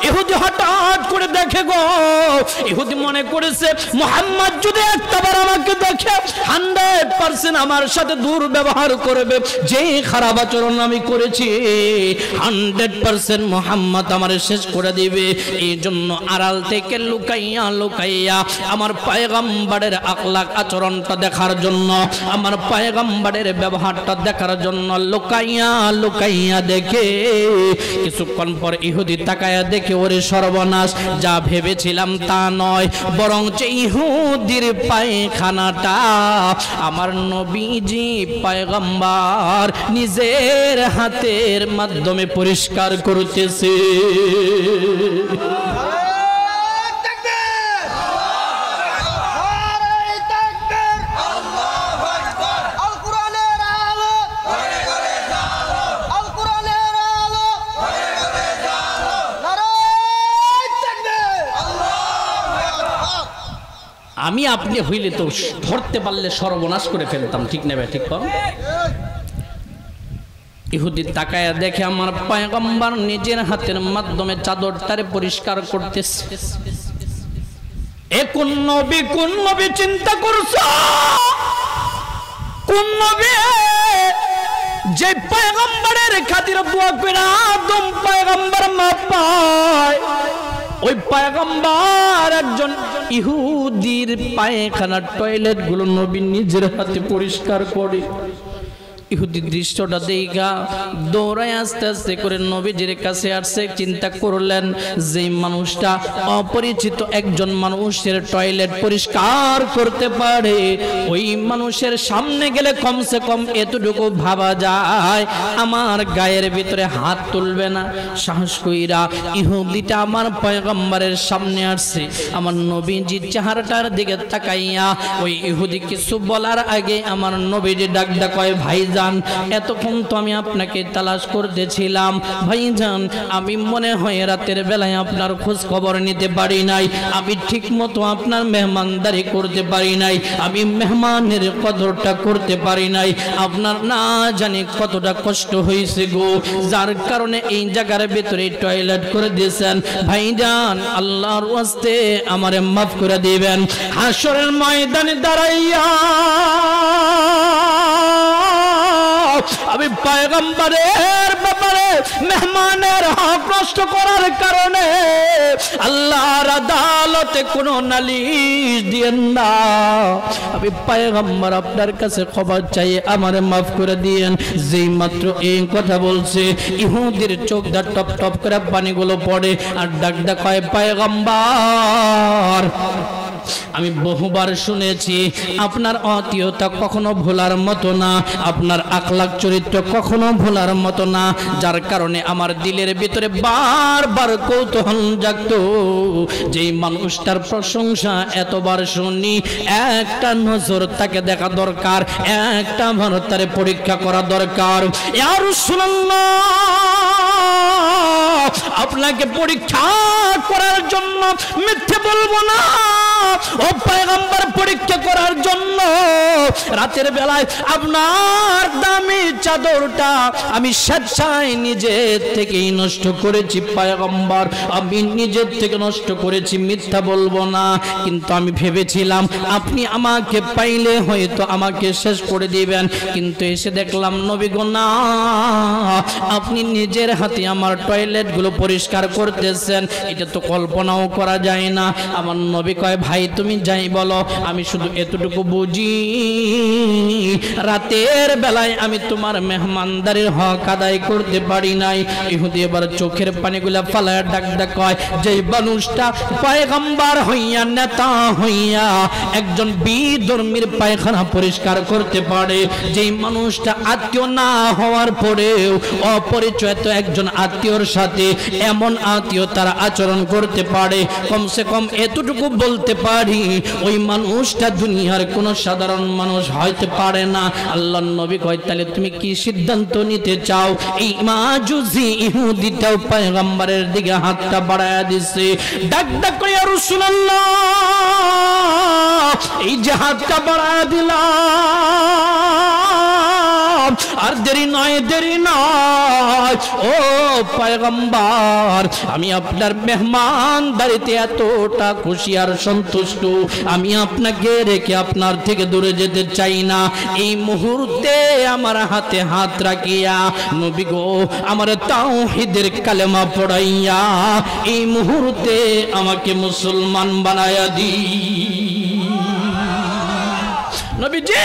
ইহুদি হঠাৎ করে দেখে গো, ইহুদি মনে করেছে মুহাম্মদ যদি একটাবার আমাকে দেখে 100% আমার সাথে দুর্ব্যবহার করবে, যে খারাপ আচরণ আমি করেছি 100% মুহাম্মদ আমারে শেষ করে দিবে। এই জন্য আড়াল থেকে লুকাইয়া লুকাইয়া আমার পয়গম্বরের আখলাক আচরণটা দেখার জন্য, আমার পয়গম্বরের ব্যবহারটা দেখার জন্য লুকাইয়া লুকাইয়া দেখে। কিছুক্ষণ পর ইহুদি তাকায়া দেখে, ওরে সর্বনাশ, যা ভেবেছিলাম তা নয়, বরং ইহুদির পায়খানাটা আমার নবীজি পয়গম্বর নিজের হাতের মাধ্যমে পরিষ্কার করতেছে। আমি আপনি হইলে তো ধরতে পারলে সর্বনাশ করে ফেলতাম, ঠিক না ভাই? ঠিক পাও। ইহুদি তাকায়া দেখে আমার পয়গম্বর নিজের হাতের মাধ্যমে চাদরটারে পরিষ্কার করতেছে। কোন নবী চিন্তা করছো? কোন নবী যে পয়গম্বরের খাতির দোয়া করে আদম পয়গম্বর মাপ পায়, ওই পয়গম্বর একজন ইহুদির পায়খানার টয়লেট গুলো নবী নিজের হাতে পরিষ্কার করে। ইহুদি দৃশ্যটা দেখা দৌড়ায় আস্তে আস্তে করে নবীজির কাছে আসছে। চিন্তা করলেন যে মানুষটা অপরিচিত একজন মানুষের টয়লেট পরিষ্কার করতে পারে, ওই মানুষের সামনে গেলে কমসে কম এতটুকু ভাবা যায় আমার গায়ের ভিতরে হাত তুলবে না। সাহস কইরা ইহুদিটা আমার পয়গম্বরের সামনে আসছে। আমার নবীজির চেহারাটার দিকে তাকাইয়া ওই ইহুদি কিছু বলার আগে আমার নবীজি ডাকডা কয়, ভাইজান এতক্ষণ তো আমি আপনাকে তালাশ করতেছিলাম ভাইজান, আমি মনে হয় রাতের বেলায় আপনার খোঁজ খবর নিতে পারি নাই, আমি ঠিক মতো আপনার মেহমানদারি করতে পারি নাই, আমি মেহমানের কদরটা করতে পারি নাই, আপনার না জানি কতটা কষ্ট হয়েছে গো, যার কারণে এই জায়গার ভিতরে টয়লেট করে দিয়েছেন। ভাইজান আল্লাহর ওয়াস্তে আমারে মাফ করে দিবেন। হাসরের ময়দানে দাঁড়াইয়া আমি পয়গম্বরের ব্যাপারে মেহমানের হক নষ্ট করার কারণে আল্লাহর আদালতে কোনো নালিশ দিয়েন না। আমি পয়গম্বর আপনার কাছে ক্ষমা চাই, আমারে মাফ করে দিয়েন। যেই মাত্র এই কথা বলছে ইহুদির চোখ দা টপ টপ করে পানিগুলো পড়ে আর ডাক ডাক হয়, পয়গম্বর আমি বহুবার শুনেছি আপনার আত্মীয়তা কখনো ভোলার মতো না, আপনার আখলাক চরিত্র কখনো ভোলার মতো না, যার কারণে আমার দিলের ভিতরে বারবার কৌতূহল জাগতো যেই মানুষটার প্রশংসা এতবার শুনি একটা নজর তাকে দেখা দরকার, একটা ভারত তারে পরীক্ষা করা দরকার। ইয়া রাসূলুল্লাহ আপনাকে পরীক্ষা করার জন্য মিথ্যে বলবো না, ও পয়গম্বর পরীক্ষা করার জন্য রাতের বেলায় আপনার দামি চাদরটা আমি স্বেচ্ছায় নিজের থেকেই নষ্ট করেছি। পয়গম্বর আমি নিজের থেকে নষ্ট করেছি, মিথ্যা বলবো না, কিন্তু আমি ভেবেছিলাম আপনি আমাকে পাইলে হয়তো আমাকে শেষ করে দিবেন, কিন্তু এসে দেখলাম নবী গো না, আপনি নিজের হাতে আমার টয়লেট গুলো পরিষ্কার করতেছেন, এটা তো কল্পনাও করা যায় না। আমার নবী কয়, ভাই তুমি যাই বলো, আমি শুধু এতটুকু বুঝি রাতের বেলায় আমি তোমার মেহমানদারির হক আদায় করতে পারি নাই। ইহুদি এবার চোখের পানিগুলা ফালায় ডাক ডাক কয়, যেই মানুষটা পয়গম্বর হইয়া নেতা হইয়া একজন বিধর্মীর পায়খানা পরিষ্কার করতে পারে, যেই মানুষটা আত্মীয় না হওয়ার পরেও অপরিচিত একজন আত্মীয়র সাথে এমন আত্মীয়তার আচরণ করতে পারে, কমসে কম এতটুকু বলতে পারি ওই মানুষটা দুনিয়ার কোন সাধারণ মানুষ হইতে পারে না। আল্লাহর নবী কয়, তাহলে তুমি কি সিদ্ধান্ত নিতে চাও? এই মাজুসি ইহুদিটাও পয়গম্বরের দিকে হাতটা বাড়ায়া দিছে, ডাক ডাক করে, ইয়া রাসূলুল্লাহ এই যে হাতটা বাড়ায়া দিলাম, আর দেরি নয় দেরি নয়, ও পয়গম্বর আমি আপনার মেহমানদারিতে এতটা খুশি আর সন্তুষ্ট, আমি আপনাকে রেখে আপনার থেকে দূরে যেতে চাই না। এই মুহূর্তে আমার হাতে হাত রাখিয়া নবী গো আমার তাওহীদের কালেমা পড়াইয়া এই মুহূর্তে আমাকে মুসলমান বানায়া দি। নবীজি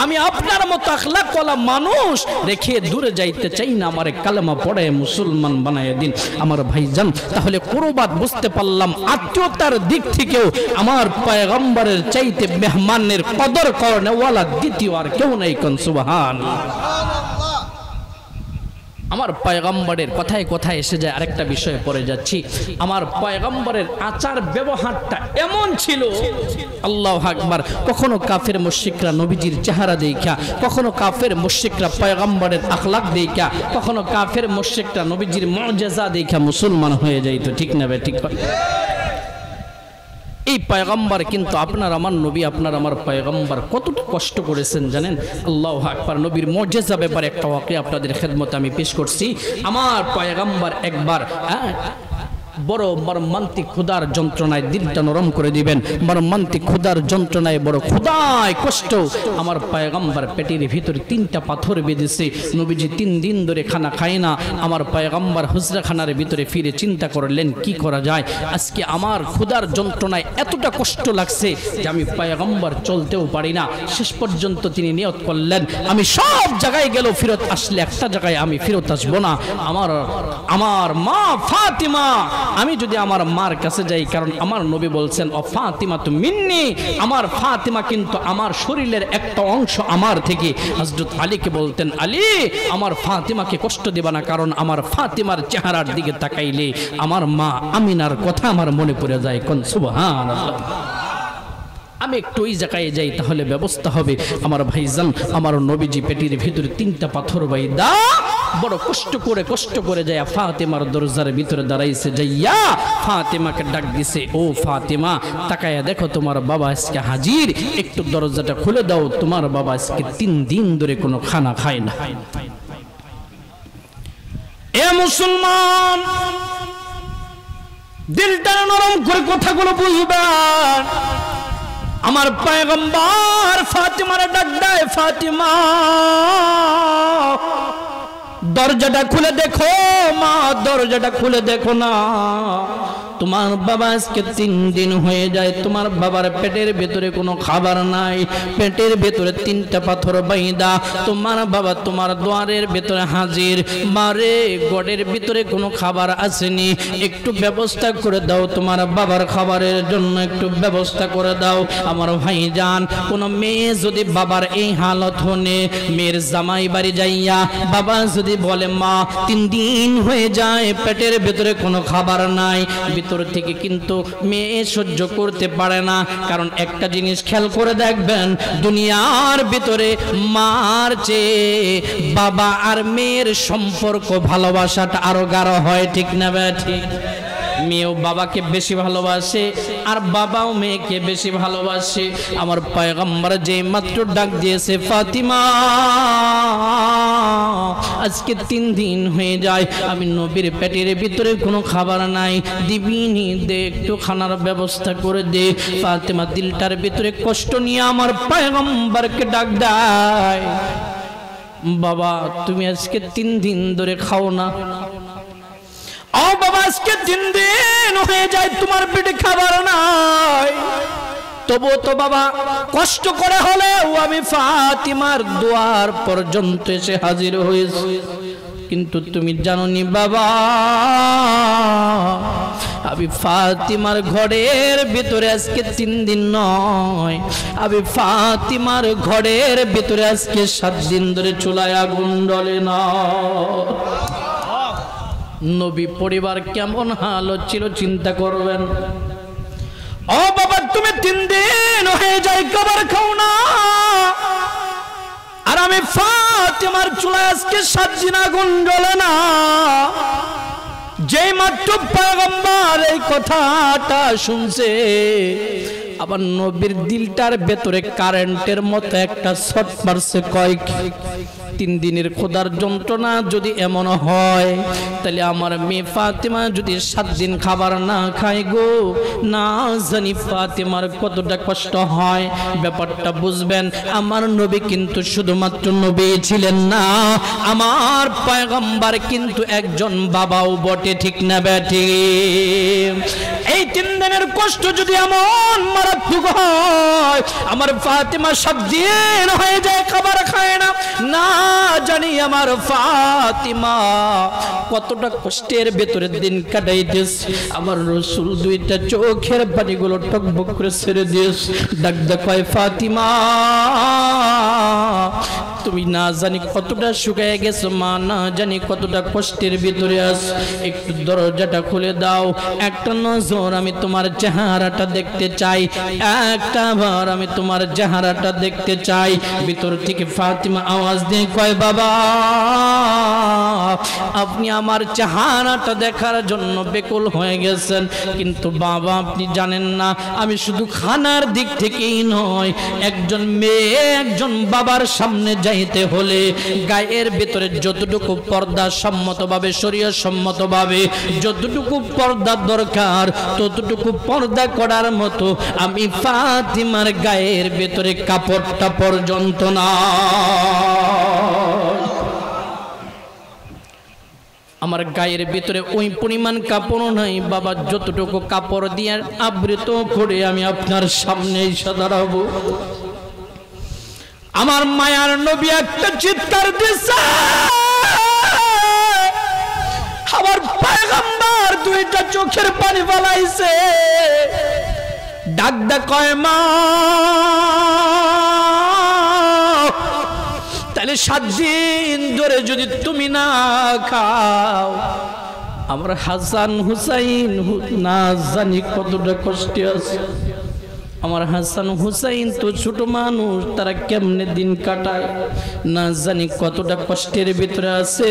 আমি আপনার মতো আখলাকওয়ালা মানুষ রেখে দূরে যাইতে চাই না, আমারে কালেমা পড়ায় মুসলমান বানায় দিন। আমার ভাইজান তাহলে কুরবাত বুঝতে পারলাম আত্মীয়তার দিক থেকেও আমার পয়গম্বরের চাইতে মেহমানের কদর করনে ওয়ালা দ্বিতীয় আর কেউ নাই। কোন সুবহানাল্লাহ। আমার পয়গম্বরের কথায় কথায় এসে যায় আরেকটা বিষয়ে পড়ে যাচ্ছি। আমার পয়গম্বরের আচার ব্যবহারটা এমন ছিল, আল্লাহু আকবার, কখনো কাফের মুশরিকরা নবীজির চেহারা দেখা, কখনো কাফের মুশরিকরা পয়গম্বরের আখলাক দেখা, কখনো কাফের মুশরিকরা নবীজির মুজিজা দেখা মুসলমান হয়ে যাইত। ঠিক না বে ঠিক? এই পয়গম্বর কিন্তু আপনার আমার নবী, আপনার আমার পয়গম্বর কতটা কষ্ট করেছেন জানেন? আল্লাহু আকবার। নবীর মুজিজা ব্যাপারে একটা ওয়াকিয়া আপনাদের খেদমতে আমি পেশ করছি। আমার পয়গম্বর একবার বড় মর্মান্তিক ক্ষুধার যন্ত্রণায় দিলটা নরম করে দিবেন। মর্মান্তিক ক্ষুধার যন্ত্রণায় বড় ক্ষুধায় কষ্ট। আমার পয়গম্বর পেটের ভিতরে 3টা পাথর বেঁধেছে। নবীজি 3 দিন ধরে খানা খায় না। আমার পয়গম্বর হুজরাখানার ভিতরে ফিরে চিন্তা করলেন কি করা যায়। আজকে আমার ক্ষুধার যন্ত্রণায় এতটা কষ্ট লাগছে যে আমি পয়গম্বর চলতেও পারি না। শেষ পর্যন্ত তিনি নিয়ত করলেন আমি সব জায়গায় গেল ফেরত আসলে একটা জায়গায় আমি ফেরত আসবো না। আমার মা ফাতিমা, আমি যদি আমার মার কাছে যাই, কারণ আমার নবী বলছেন ও ফাতিমা তু মিন্নি, আমার ফাতিমা কিন্তু আমার শরীরের একটা অংশ আমার থেকে। হযরত আলীকে বলতেন আলী আমার ফাতিমাকে কষ্ট দিবা না, কারণ আমার ফাতিমার চেহারার দিকে তাকাইলে আমার মা আমিনার কথা আমার মনে পড়ে যায়। কোন সুবহানাল্লাহ। আমি একটু ওই জায়গায় যাই তাহলে ব্যবস্থা হবে। আমার ভাইজান, আমার নবীজি পেটের ভিতরে 3টা পাথর বাইদা বড় কষ্ট করে যায় ফাতেমার দরজার ভিতরে দাঁড়াইছে। যাইয়া ফাতেমাকে ডাক দিছে, ও ফাতেমা তাকায়া দেখো তোমার বাবা আজকে হাজির, একটু দরজাটা খুলে দাও। তোমার বাবা আজকে 3 দিন ধরে কোনো খানা খায় না। এ মুসলমান, দিলটা নরম করে কথাগুলো বুঝবেন। আমার পয়গম্বর ফাতিমার ডাক দেয়, ফাতিমা দরজাটা খুলে দেখো মা, দরজাটা খুলে দেখো না। তোমার বাবা আজকে 3 দিন হয়ে যায়, তোমার বাবার পেটের ভেতরে কোনো খাবার নাই, পেটের ভেতরে 3টা পাথর বাইদা তোমার বাবা তোমার দুয়ারের ভেতরে হাজির। মারে গড়ের ভিতরে কোনো খাবার আসেনি, একটু ব্যবস্থা করে দাও, তোমার বাবার খাবারের জন্য একটু ব্যবস্থা করে দাও। আমার ভাইজান, কোন মেয়ে যদি বাবার এই হালত হনে, মেয়ের জামাই বাড়ি যাইয়া বাবা যদি বলে মা 3 দিন হয়ে যায় পেটের ভেতরে কোনো খাবার নাই, ভিতর থেকে কিন্তু মেয়ে সহ্য করতে পারে না। কারণ একটা জিনিস খেয়াল করে দেখবেন, দুনিয়ার ভিতরে মার চেয়ে বাবা আর মেয়ের সম্পর্ক ভালোবাসাটা আরো গাঢ় হয়, ঠিক না ঠিক? মেয়েও বাবাকে বেশি ভালোবাসে আর বাবাও মেয়েকে বেশি ভালোবাসে। আমার পয়গম্বর যে মাত্র ডাক দিয়েছে, ফাতিমা আজকে 3 দিন হয়ে যায় আমি নবীর পেটের ভিতরে কোনো খাবার নাই, দিবিনি দে, একটু খানার ব্যবস্থা করে দে। ফাতিমা দিলটার ভিতরে কষ্ট নিয়ে আমার পয়গম্বরকে ডাক দেয়, বাবা তুমি আজকে 3 দিন ধরে খাও না। ও বাবা আজকে 3 দিন হয়ে যায় তোমার পেটে খাবার নাই, তবু তো বাবা কষ্ট করে হলেও আমি ফাতিমার দুয়ার পর্যন্ত এসে হাজির হয়েছি। কিন্তু তুমি জানোনি বাবা, আমি ফাতিমার ঘরের ভিতরে আজকে 3 দিন নয়, আমি ফাতিমার ঘরের ভিতরে আজকে 7 দিন ধরে চুলায় আগুন জ্বলে না। নবী পরিবার কেমন হাল ছিল চিন্তা করবেন। ও বাবা তুমি 3 দিন হয়ে যায় খাবার খাও না, আর আমি ফাতিমার চুলায় আজকে 7 দিন আগুন জ্বলে না। যেই মাত্র পয়গম্বর এই কথাটা শুনছে, আবার নবীর দিলটার ভেতরে কারেন্টের মতো একটা শট মারছে। কয়েক 3 দিনের খোদার যন্ত্রণা যদি এমন হয়, তাহলে আমার মেয়ে ফাতিমা যদি 7 দিন খাবার না খায় গো, না জানি ফাতিমার কতটা কষ্ট হয়। ব্যাপারটা বুঝবেন। আমার নবী কিন্তু শুধুমাত্র নবী ছিলেন না, আমার পয়গম্বর কিন্তু একজন বাবাও বটে, ঠিক না বেঠি? এই 3 দিনের কষ্ট যদি এমন মারাত্মক হয়, আমার ফাতিমা 7 দিন হয়ে যায় খাবার খায় না, না জানি আমার ফাতিমা কতটা কষ্টের ভেতরে দিন কাটাইতেছে। আমার রাসূল 2টা চোখের পানিগুলো টকবক করে ছেড়ে দিয়েছে। ডাক দেখায়, ফাতিমা তুমি না জানি কতটা শুকিয়ে গেছো, মা না জানি কতটা কষ্টের ভিতরে আছো, একটু দরজাটা খুলে দাও, একটা নজর আমি তোমার চেহারাটা দেখতে চাই, একটা বার আমি তোমার চেহারাটা দেখতে চাই। ভিতর থেকে ফাতিমা আওয়াজ দিয়ে কয়, বাবা আপনি আমার চেহারাটা দেখার জন্য বেকুল হয়ে গেছেন, কিন্তু বাবা আপনি জানেন না আমি শুধু খানার দিক থেকেই নয়, একজন মেয়ে একজন বাবার সামনে যাই বাঁচাইতে হলে গায়ের ভিতরে যতটুকু পর্দা সম্মতভাবে শরীয়ত সম্মতভাবে যতটুকু পর্দা দরকার ততটুকু পর্দা করার মতো আমি ফাতিমার গায়ের ভিতরে কাপড়টা পর্যন্ত না। আমার গায়ের ভিতরে ওই পরিমাণ কাপড় নাই বাবা, যতটুকু কাপড় দিয়ে আবৃত করে আমি আপনার সামনে এসে দাঁড়াবো। আমার মায়ার নবী একটা চিৎকার দিছে, আমার পয়গম্বর দুইটা চোখের পানি ফেলাইছে, ডাক কয় মা, তাহলে 7 দিন ধরে যদি তুমি না খাও আমার হাসান হুসাইন না জানি কতটা কষ্টে আছে। আমার হাসান হুসাইন তো ছোট মানুষ, তারা কেমনে দিন কাটায় না জানি কতটা কষ্টের ভিতরে আছে।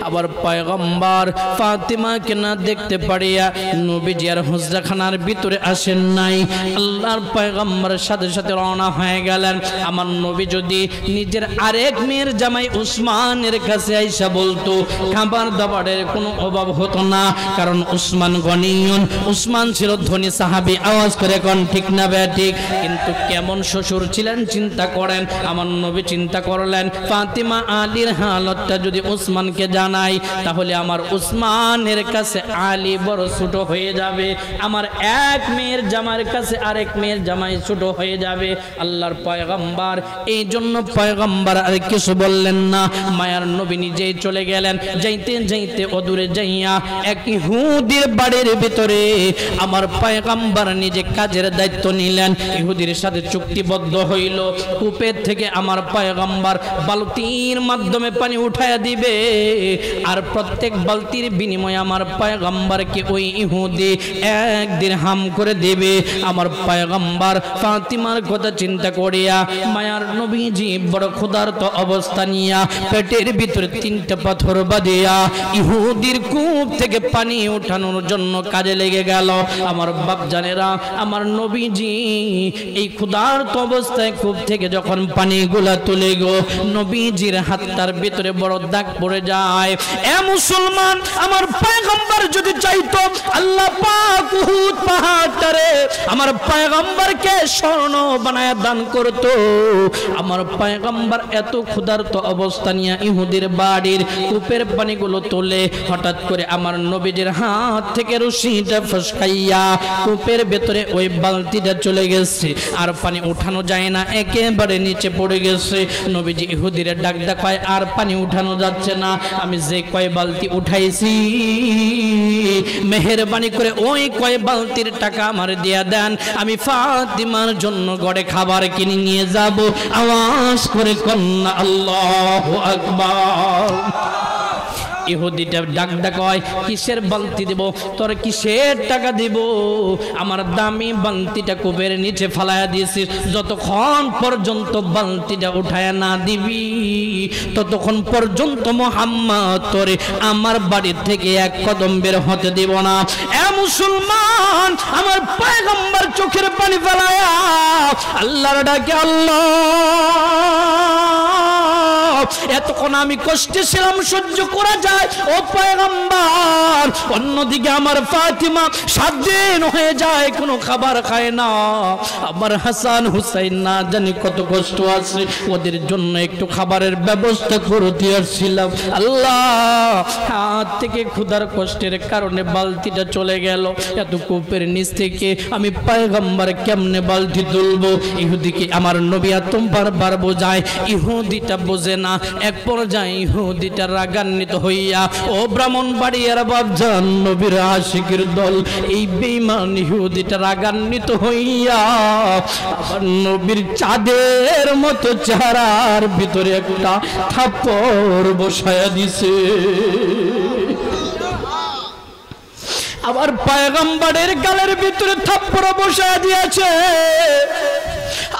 আবার পয়গম্বর ফাতিমাকে না দেখতে পারিয়া নবীজি আর হুজরাখানার ভিতরে আসেন নাই। আল্লাহর পয়গম্বরের সাথে সাথে রওনা হয়ে গেলেন। আমার নবী যদি নিজের আরেক মেয়ের জামাই উসমানের কাছে আইসা বলতো, খাবার দাবারের কোনো অভাব হতো না, কারণ উসমান গনিয়ুন, উসমান ছিল ধনী সাহাবী। আওয়াজ করে কোন ঠিক না ঠিক? কিন্তু কেমন শ্বশুর ছিলেন চিন্তা করেন। আমার নবী চিন্তা করলেন ফাতিমা আলীর হালতটা যদি উসমানকে জানাই তাহলে আমার উসমানের কাছে আলী বড় ছোট হয়ে যাবে, আমার এক মেয়ের জামাইয়ের কাছে আরেক মেয়ের জামাই ছোট হয়ে যাবে। আল্লাহর পয়গম্বর এই জন্য পয়গম্বর আর কিছু বললেন না, মায়ার নবী নিজেই চলে গেলেন। যাইতে যাইতে অদূরে যাইয়া এক ইহুদির বাড়ির ভিতরে আমার পয়গম্বর নিজে কাজের দায়িত্ব নিলেন। ইহুদির সাথে চুক্তিবদ্ধ হইল, কূপের থেকে আমার পয়গম্বর বালতির মাধ্যমে পানি উঠায়া দিবে, আর প্রত্যেক বালতির বিনিময়ে আমার পয়গম্বরকে ওই ইহুদি 1 দিরহাম করে দেবে। আমার পয়গম্বর ফাতিমার কথা চিন্তা করিয়া মায়ার নবীজি বড় ক্ষুধার্ত অবস্থা নিয়া পেটের ভিতরে 3টা পাথর বাঁধিয়া ইহুদির কূপ থেকে পানি উঠানোর জন্য কাজে লেগে গেল। আমার বাপজানেরা, আমার নবীজি এই ক্ষুধার্ত অবস্থায় কূপ থেকে যখন পানিগুলা তুলে গো, নবীজির হাতটার ভিতরে বড় দাগ পড়ে যায়। এ মুসলমান, আমার পয়গম্বর যদি চাইতো আল্লাহ পাক উহুদ পাহাড়টারে আমার পয়গম্বরকে স্বর্ণ বানায় দান করত। আমার পয়গম্বর এত ক্ষুধার্ত অবস্থা নিয়ে ইহুদির বাড়ির কূপের পানিগুলো তোলে, হঠাৎ করে আমার নবীজির হাত থেকে রশিটা ফসকাইয়া কূপের ভেতরে ওই বালতিটা চলে গেছে, আর পানি উঠানো যায় না, একেবারে নিচে পড়ে গেছে। নবীজি ইহুদিরে ডাক দেখায়, আর পানি উঠানো যাচ্ছে না, আমি যে কয় বালতি উঠাইছি মেহেরবানি করে ওই কয় বালতির টাকা আমার দিয়া দেন, আমি ফাতিমার জন্য ঘরে খাবার কিনে নিয়ে যাব। আওয়াজ করে কন্যা আল্লাহু আকবার। ইহুদিটা ডাক কয়, কিসের বালতি দেব তোর, কিসের টাকা দেব? আমার দামি বালতিটা কূপের নিচে ফালাইয়া দিয়েছিস, যতক্ষণ পর্যন্ত বালতিটা উঠায়া না দিবি ততক্ষণ পর্যন্ত মুহাম্মদ তোরে আমার বাড়ি থেকে 1 কদম বের হতে দিব না। এ মুসলমান, আমার পয়গম্বর চোখের পানি ফেলায়া আল্লাহর ডাকে, আল্লাহ এতক্ষণ আমি কষ্টে ছিলাম, সহ্য করা যায় ও পয়গম্বর। অন্যদিকে আমার ফাতিমা 7 দিন হয়ে যায় কোনো খাবার খায় না, আমার হাসান হুসাইন না জানি কত কষ্ট আছে, ওদের জন্য একটু খাবারের ব্যবস্থা করে দিয়েছিলাম। আল্লাহ, হাত থেকে ক্ষুধার কষ্টের কারণে বালতিটা চলে গেল, এত কূপের নিচ থেকে আমি পয়গম্বর কেমনে বালতি তুলবো? ইহুদিকে আমার নবী আতম বারবার বোঝায়, ইহুদিটা বোঝে না। এক পর্যায়ে ইহুদিটা রাগান্বিত হইয়া, ও ব্রাহ্মণবাড়িয়ার বাপজান নবীর আশিকের দল, এই বেঈমান ইহুদিটা রাগান্বিত হইয়া আবার নবীর চাঁদের মতো চেহারার ভিতরে একটা থাপ্পড় বসায়া দিছে। আবার পয়গম্বরের গালের ভিতরে থাপ্পড় বসায়া দিয়েছে।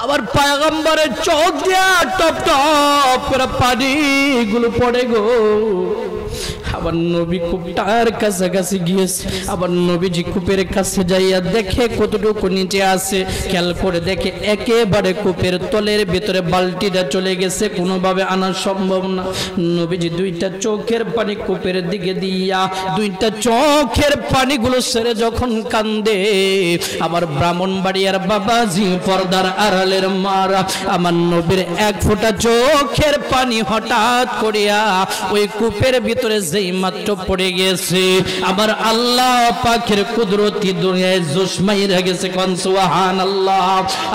আবার পয়গম্বরের চোখ দিয়া টপ টপ করে পানিগুলো পড়ে গো। আবার নবী কূপটার কাছাকাছি গিয়েছে, আবার নবীজি কূপের কাছে যাইয়া দেখে কতটুকু নিচে আছে, খেয়াল করে দেখে একেবারে কূপের তলের ভিতরে বালতিটা চলে গেছে, কোনোভাবে আনা সম্ভব না। নবীজি দুইটা চোখের পানি কূপের দিকে দিয়া দুইটা চোখের পানিগুলো সেরে যখন কান্দে, আমার ব্রাহ্মণবাড়িয়ার বাবাজি পর্দার আড়ালের মারা আমার নবীর এক ফোঁটা চোখের পানি হঠাৎ করিয়া ওই কূপের ভিতরে যেই মাত্র পড়ে গেছে, আমার আল্লাহ পাকের কুদরতি দুনিয়ায় জোশ মাইরা গেছে। কোন সুবহানাল্লাহ।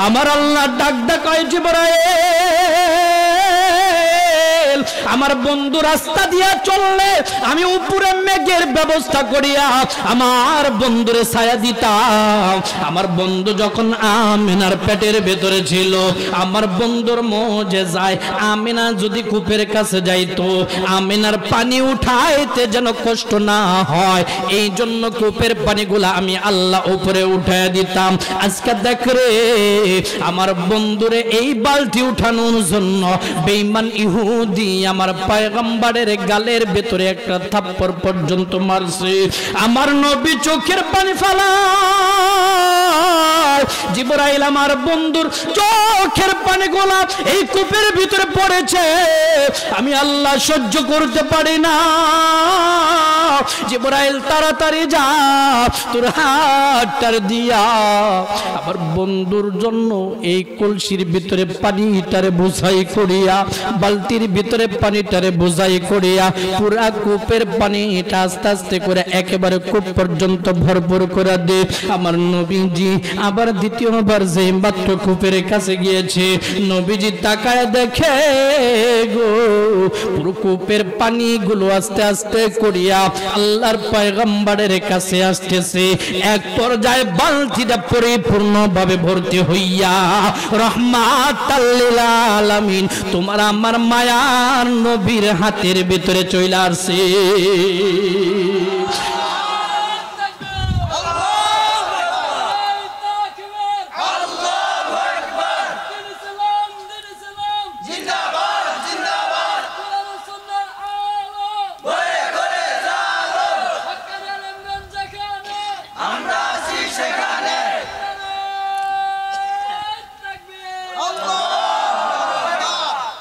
আমার আল্লাহ ডাক ডাকায় জিবরাইল, আমার বন্ধু রাস্তা দিয়া চললে আমি উপরে মেঘের ব্যবস্থা করিয়া আমার বন্ধুরে ছায়া দিতাম। আমার বন্ধু যখন আমিনার পেটের ভেতরে ছিল, আমার বন্ধুর মুজিজায় আমিনা যদি কূপের কাছে যাইতো, আমিনার পানি উঠাইতে যেন কষ্ট না হয়, এই জন্য কূপের পানিগুলা আমি আল্লাহ উপরে উঠায় দিতাম। আজকে দেখ রে, আমার বন্ধুরে এই বালতি উঠানোর জন্য বেঈমান ইহুদি আমার পয়গম্বরের গালের ভেতরে একটা থাপ্পড় পর্যন্ত মারছে। আমার নবী চোখের পানি ফালায়, জিবরাইল আমার বন্ধুর চোখের পানিগুলা এই কূপের ভিতরে পড়েছে, আমি আল্লাহ সহ্য করতে পারি না। জিবরাইল তাড়াতাড়ি যা, তোর হাতটার দিয়া আমার বন্ধুর জন্য এই কলসির ভিতরে পানিটারে বোঝাই করিয়া, বালতির ভিতরে পানিটারে বোঝাই করিয়া পুরা কূপের পানিটা আস্তে আস্তে করে একেবারে কূপ পর্যন্ত ভরপুর করে দে। আমার নবীজি আবার দ্বিতীয়বার যে মাত্র কূপের কাছে গিয়েছে, নবীজি তাকায় দেখে গো পুরো কূপের পানিগুলো আস্তে আস্তে করিয়া আল্লাহর পয়গম্বরের কাছে আসতেছে। এক পর্যায়ে বালতিটা পরিপূর্ণভাবে ভর্তি হইয়া রাহমাতাল লিল আলামিন তোমার আমার মায়ার নবীর হাতের ভিতরে চলে আসছে।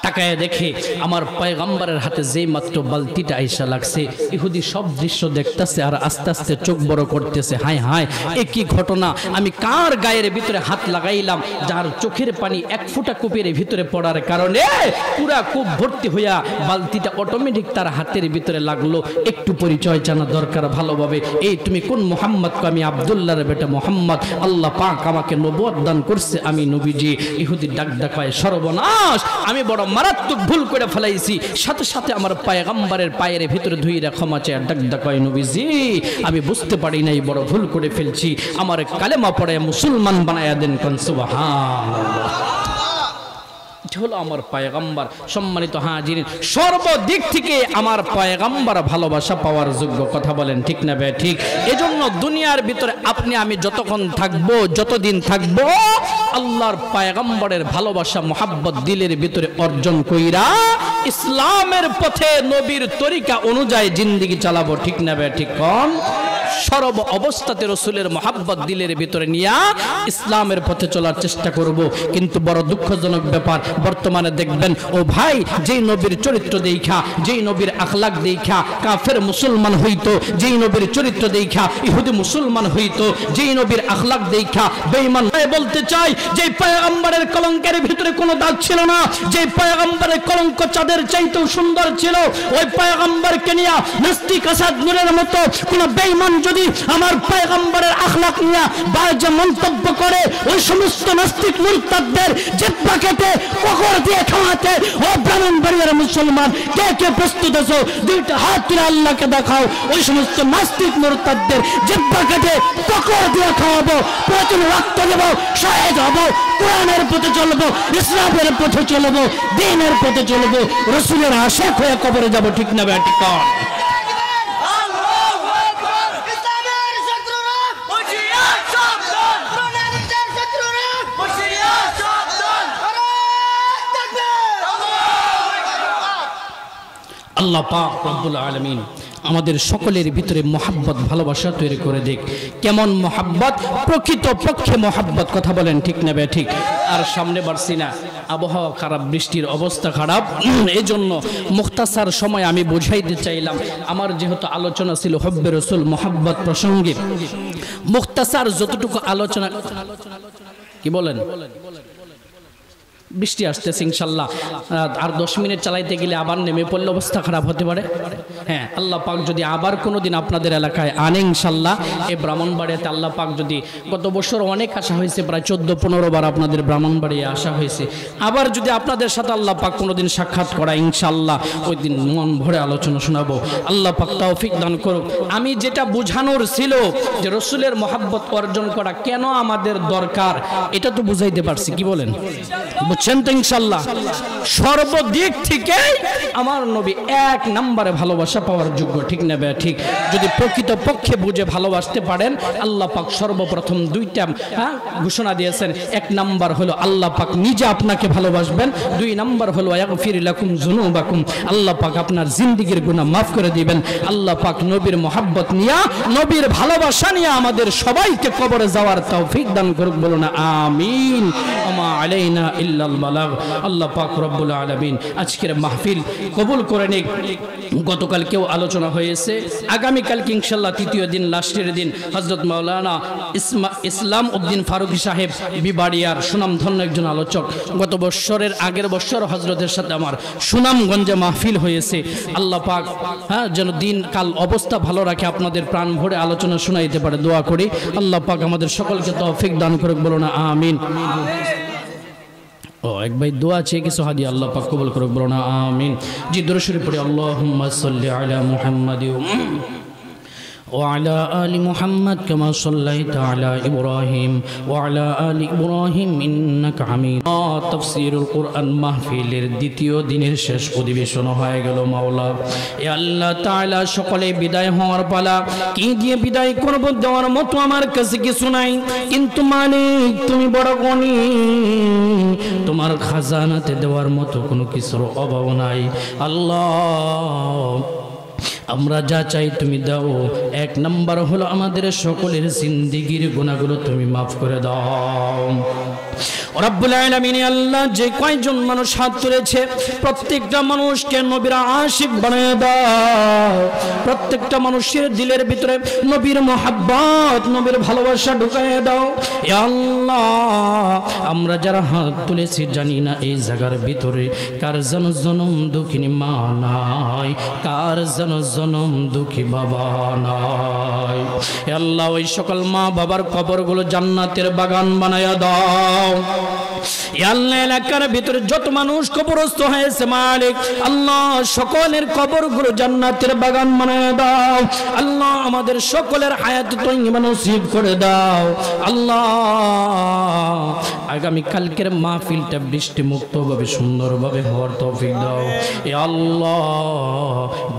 তাকায় দেখে আমার পয়গম্বরের হাতে যেই মাত্র বালতিটা আইসা লাগছে, ইহুদি সব দৃশ্য দেখতেছে আর আস্তে আস্তে চোখ বড় করতেছে। হায় হায়, এ কি ঘটনা! আমি কার গায়ের ভিতরে হাত লাগাইলাম যার চোখের পানি এক ফোঁটা কূপের ভিতরে পড়ার কারণে পুরা কূপ ভর্তি হইয়া বালতিটা অটোমেটিক তার হাতের ভিতরে লাগলো। একটু পরিচয় জানা দরকার ভালোভাবে। এই তুমি কোন মুহাম্মদ? আমি আব্দুল্লাহর বেটা মুহাম্মদ, আল্লাহ পাক আমাকে নবুয়ত দান করছে, আমি নবীজি। ইহুদি ডাক ডাকায়, সর্বনাশ, আমি বড় মারাত্মক ভুল করে ফেলাইছি। সাথে সাথে আমার পয়গম্বরের পায়ের ভিতরে ধুইরা ক্ষমা চেয়ে ডাক ডাকায়, নবীজি আমি বুঝতে পারি নাই, বড় ভুল করে ফেলছি, আমার কালেমা পড়ে মুসলমান বানায়া দেন। কোন সুবহানাল্লাহ। হলো আমার পয়গম্বর। সম্মানিত হাজিরিন, সর্বদিক থেকে আমার পয়গম্বর ভালোবাসা পাওয়ার যোগ্য। কথা বলেন ঠিক না বে ঠিক? এজন্য দুনিয়ার ভিতরে আপনি আমি যতক্ষণ থাকবো, যতদিন থাকবো, আল্লাহর পয়গম্বরের ভালোবাসা মুহাব্বত দিলের ভিতরে অর্জন কইরা ইসলামের পথে নবীর তরিকা অনুযায়ী জিন্দেগি চালাবো। ঠিক না বে ঠিক? কোন সর্ব অবস্থাতে রসুলের মহাব্বত দিলের ভিতরে নিয়া ইসলামের পথে চলার চেষ্টা করব। কিন্তু বড় দুঃখজনক ব্যাপার, বর্তমানে দেখবেন ও ভাই, যেই নবীর চরিত্র দেখা, যেই নবীর আখলাক দেখা কাফের মুসলমান হইতো, যেই নবীর চরিত্র দেখা ইহুদি মুসলমান হইতো, যেই নবীর আখলাক দেখা বেঈমান। বলতে চাই, যে পয়গম্বরের কলঙ্কের ভিতরে কোনো দাগ ছিল না, যে পয়গম্বরের কলঙ্ক চাঁদের চাইতেও সুন্দর ছিল, ওই পয়গম্বরকে নিয়ে নাস্তিক আসাদ নূরের মতো কোন বেঈমান যদি আমার পয়গম্বরের আখলাক নিয়ে বাজে মন্তব্য করে, ওই সমস্ত নাস্তিক মুরতাদদের জিহ্বা কেটে কোকর দিয়ে খাওয়াতে ও ব্রাহ্মণবাড়িয়ার মুসলমান কে কে প্রস্তুত আছো? দুইটা হাত তুলে আল্লাহকে দেখাও। ওই সমস্ত নাস্তিক মুরতাদদের জিহ্বা কেটে কোকর দিয়ে খাওয়াবো, প্রচুর রক্ত দেব, শহীদ হব, কোরআনের পথে চলবো, ইসলামের পথে চলবো, দ্বীনের পথে চলবো, রাসূলের আশিক হয়ে কবরে যাব। ঠিক না বে ঠিক? আল্লাহ পাক রব্বুল আলামিন আমাদের সকলের ভিতরে মোহাব্বত ভালোবাসা তৈরি করে দিক। কেমন মোহাব্বত? প্রকৃত পক্ষে মোহাব্বত, কথা বলেন ঠিক নেবে ঠিক। আর সামনে বাড়ছি না, আবহাওয়া খারাপ, বৃষ্টির অবস্থা খারাপ, এই জন্য মুখতাসার সময় আমি বুঝাইতে চাইলাম। আমার যেহেতু আলোচনা ছিল হব্বে রসুল মোহাব্বত প্রসঙ্গে, মুখতাসার যতটুকু আলোচনা, কি বলেন, বৃষ্টি আসতেছে ইনশাল্লাহ, আর 10 মিনিট চালাইতে গেলে আবার নেমে পড়লে অবস্থা খারাপ হতে পারে। হ্যাঁ, আল্লাহ পাক যদি আবার কোনো দিন আপনাদের এলাকায় আনে ইনশাল্লাহ, এই ব্রাহ্মণবাড়িয়াতে আল্লাহ পাক যদি, গত বছর অনেক আসা হয়েছে, প্রায় 14-15 বার আপনাদের ব্রাহ্মণবাড়িয়া আসা হয়েছে, আবার যদি আপনাদের সাথে আল্লাহ পাক কোনো দিন সাক্ষাৎ করা ইনশাল্লাহ, ওই দিন মন ভরে আলোচনা শোনাবো। আল্লাহ পাক তৌফিক দান করুক। আমি যেটা বুঝানোর ছিল যে রসুলের মহাব্বত অর্জন করা কেন আমাদের দরকার, এটা তো বুঝাইতে পারছি, কি বলেন, বুঝছেন তো ইনশাল্লাহ? সর্বদিক থেকে আমার নবী 1 নম্বরে ভালোবাসা পাওয়ার যোগ্য, ঠিক না বে ঠিক? যদি প্রকৃত পক্ষে বুঝে ভালোবাসতে পারেন, আল্লাহ পাক সর্বপ্রথম 2টা ঘোষণা দিয়েছেন। 1 নাম্বার হলো আল্লাহ পাক নিজে আপনাকে ভালোবাসবেন, 2 নাম্বার হলো ইয়াগফির লাকুম যুনুবাকুম, আল্লাহ পাক আপনার জিন্দেগীর গুনাহ মাফ করে দিবেন। আল্লাহ পাক নবীর মহব্বত নিয়ে, নবীর ভালোবাসা নিয়ে আমাদের সবাইকে কবরে যাওয়ার তৌফিক দান করুক, বলুন আমিন। ওমা আলাইনা ইল্লাল বালাগ। আল্লাহ পাক রব্বুল আলামিন আজকের মাহফিল কবুল করে নিক। গতকালকেও আলোচনা হয়েছে, আগামীকালকে ইনশাল্লাহ 3য় দিন, লাস্টের দিন, হযরত মাওলানা ইসলাম উদ্দিন ফারুকী সাহেব বিবাড়িয়ার সুনামধন্য একজন আলোচক। গত বছরের আগের বছর হযরতের সাথে আমার সুনামগঞ্জে মাহফিল হয়েছে। আল্লাহ পাক যেন দিন কাল অবস্থা ভালো রাখে, আপনাদের প্রাণ ভরে আলোচনা শোনাইতে পারে, দোয়া করি। আল্লাহ পাক আমাদের সকলকে তৌফিক দান করুক, বলো না আমিন। এক ভাই দোয়া চেয়ে কিছু হাদিয়া আল্লাহ পাক কবুল করুক, বলো না আমিন। জি, দরুদ শরীফ পড়ি। আল্লাহুম্মা সাল্লি আলা মুহাম্মাদ وعلى آل محمد كما صليت على إبراهيم وعلى آل إبراهيم إنك حميد। تفسير القرآن মাহফিলের দ্বিতীয় দিনের শেষ অধিবেশন হয়ে গেল। মাওলা এ আল্লাহ তাআলা, সকলে বিদায় হওয়ার পালা। কি দিয়ে বিদায় করব, দেওয়ার মতো আমার কাছে কিছু নাই, কিন্তু মালিক তুমি বড় গণী, তোমার খাজানাতে দেওয়ার মতো কোনো কিছুর অভাব নাই। আল্লাহ আমরা যা চাই তুমি দাও। 1 নাম্বার হলো আমাদের সকলের জিন্দেগীর গুনাহগুলো তুমি মাফ করে দাও। রব্বুল আলামিন আল্লাহ, যে কয়জন মানুষ হাত তুলেছে প্রত্যেকটা মানুষকে নবীর আশিক বানিয়ে দাও। প্রত্যেকটা মানুষের দিলের ভিতরে নবীর মহব্বত, নবীর ভালোবাসা ঢুকিয়ে দাও। ইয়া আল্লাহ, আমরা যারা হাত তুলেছি জানি না এই জায়গার ভিতরে কার যেন জনম দুঃখিনী মা নাই, কার যেন জনম দুঃখী বাবা নাই। ইয়া আল্লাহ, ওই সকল মা বাবার কবরগুলো জান্নাতের বাগান বানায়া দাও। আল্লাহ, এলাকার ভিতরে যত মানুষ কবরস্থ হয়েছে মালিক আল্লাহ, সকলের কবরগুলো জান্নাতের বাগান বানায় দাও। আল্লাহ, আমাদের সকলের হায়াত তৈয়বা নসিব করে দাও। আল্লাহ, আগামী কালকের মাহফিলটা বৃষ্টি মুক্তভাবে সুন্দরভাবে হওয়ার তৌফিক দাও। এ আল্লাহ,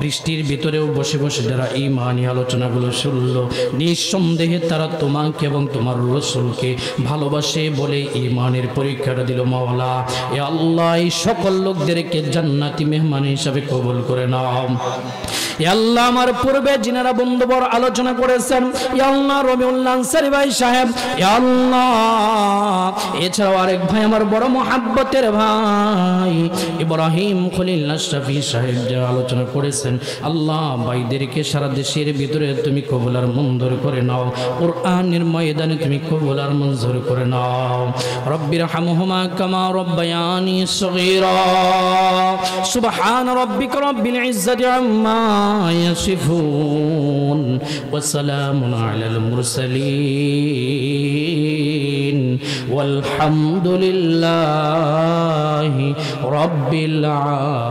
বৃষ্টির ভিতরেও বসে বসে যারা ঈমানি আলোচনাগুলো শুনলো, নিঃসন্দেহে তারা তোমাকে এবং তোমার রাসূলকে ভালোবাসে বলে ঈমানের পরীক্ষাটা দিল। মাওলা এ আল্লাহ, এই সকল লোকদেরকে জান্নাতি মেহমান হিসাবে কবুল করে নাও। এ আল্লাহ, আমার পূর্বে যিনারা বন্ধুবর আলোচনা করেছেন, এ আল্লাহ রবিউল আনসারী ভাই সাহেব, এ আল্লাহ এছাড়াও আরেক ভাই আমার বড় মহাব্বতের ভাই ইব্রাহিম খলিল আশরাফি সাহেব যা আলোচনা করেছেন, আল্লাহ ভাইদেরকে সারা দেশের ভিতরে তুমি কবুল আর মঞ্জুর করে নাও। কোরআনের ময়দানে তুমি কবুল আর মঞ্জুর করে নাও। রব্বির হামহুমা কামা রব্বায়ানি সগীরা। সুবহান রাব্বিকা রব্বিল ইজ্জাতি আম্মা ইয়াসিফুন ওয়া সালামুন আলাল মুরসালিন ওয়ালহামদুলিল্লাহি রাব্বিল আলামিন।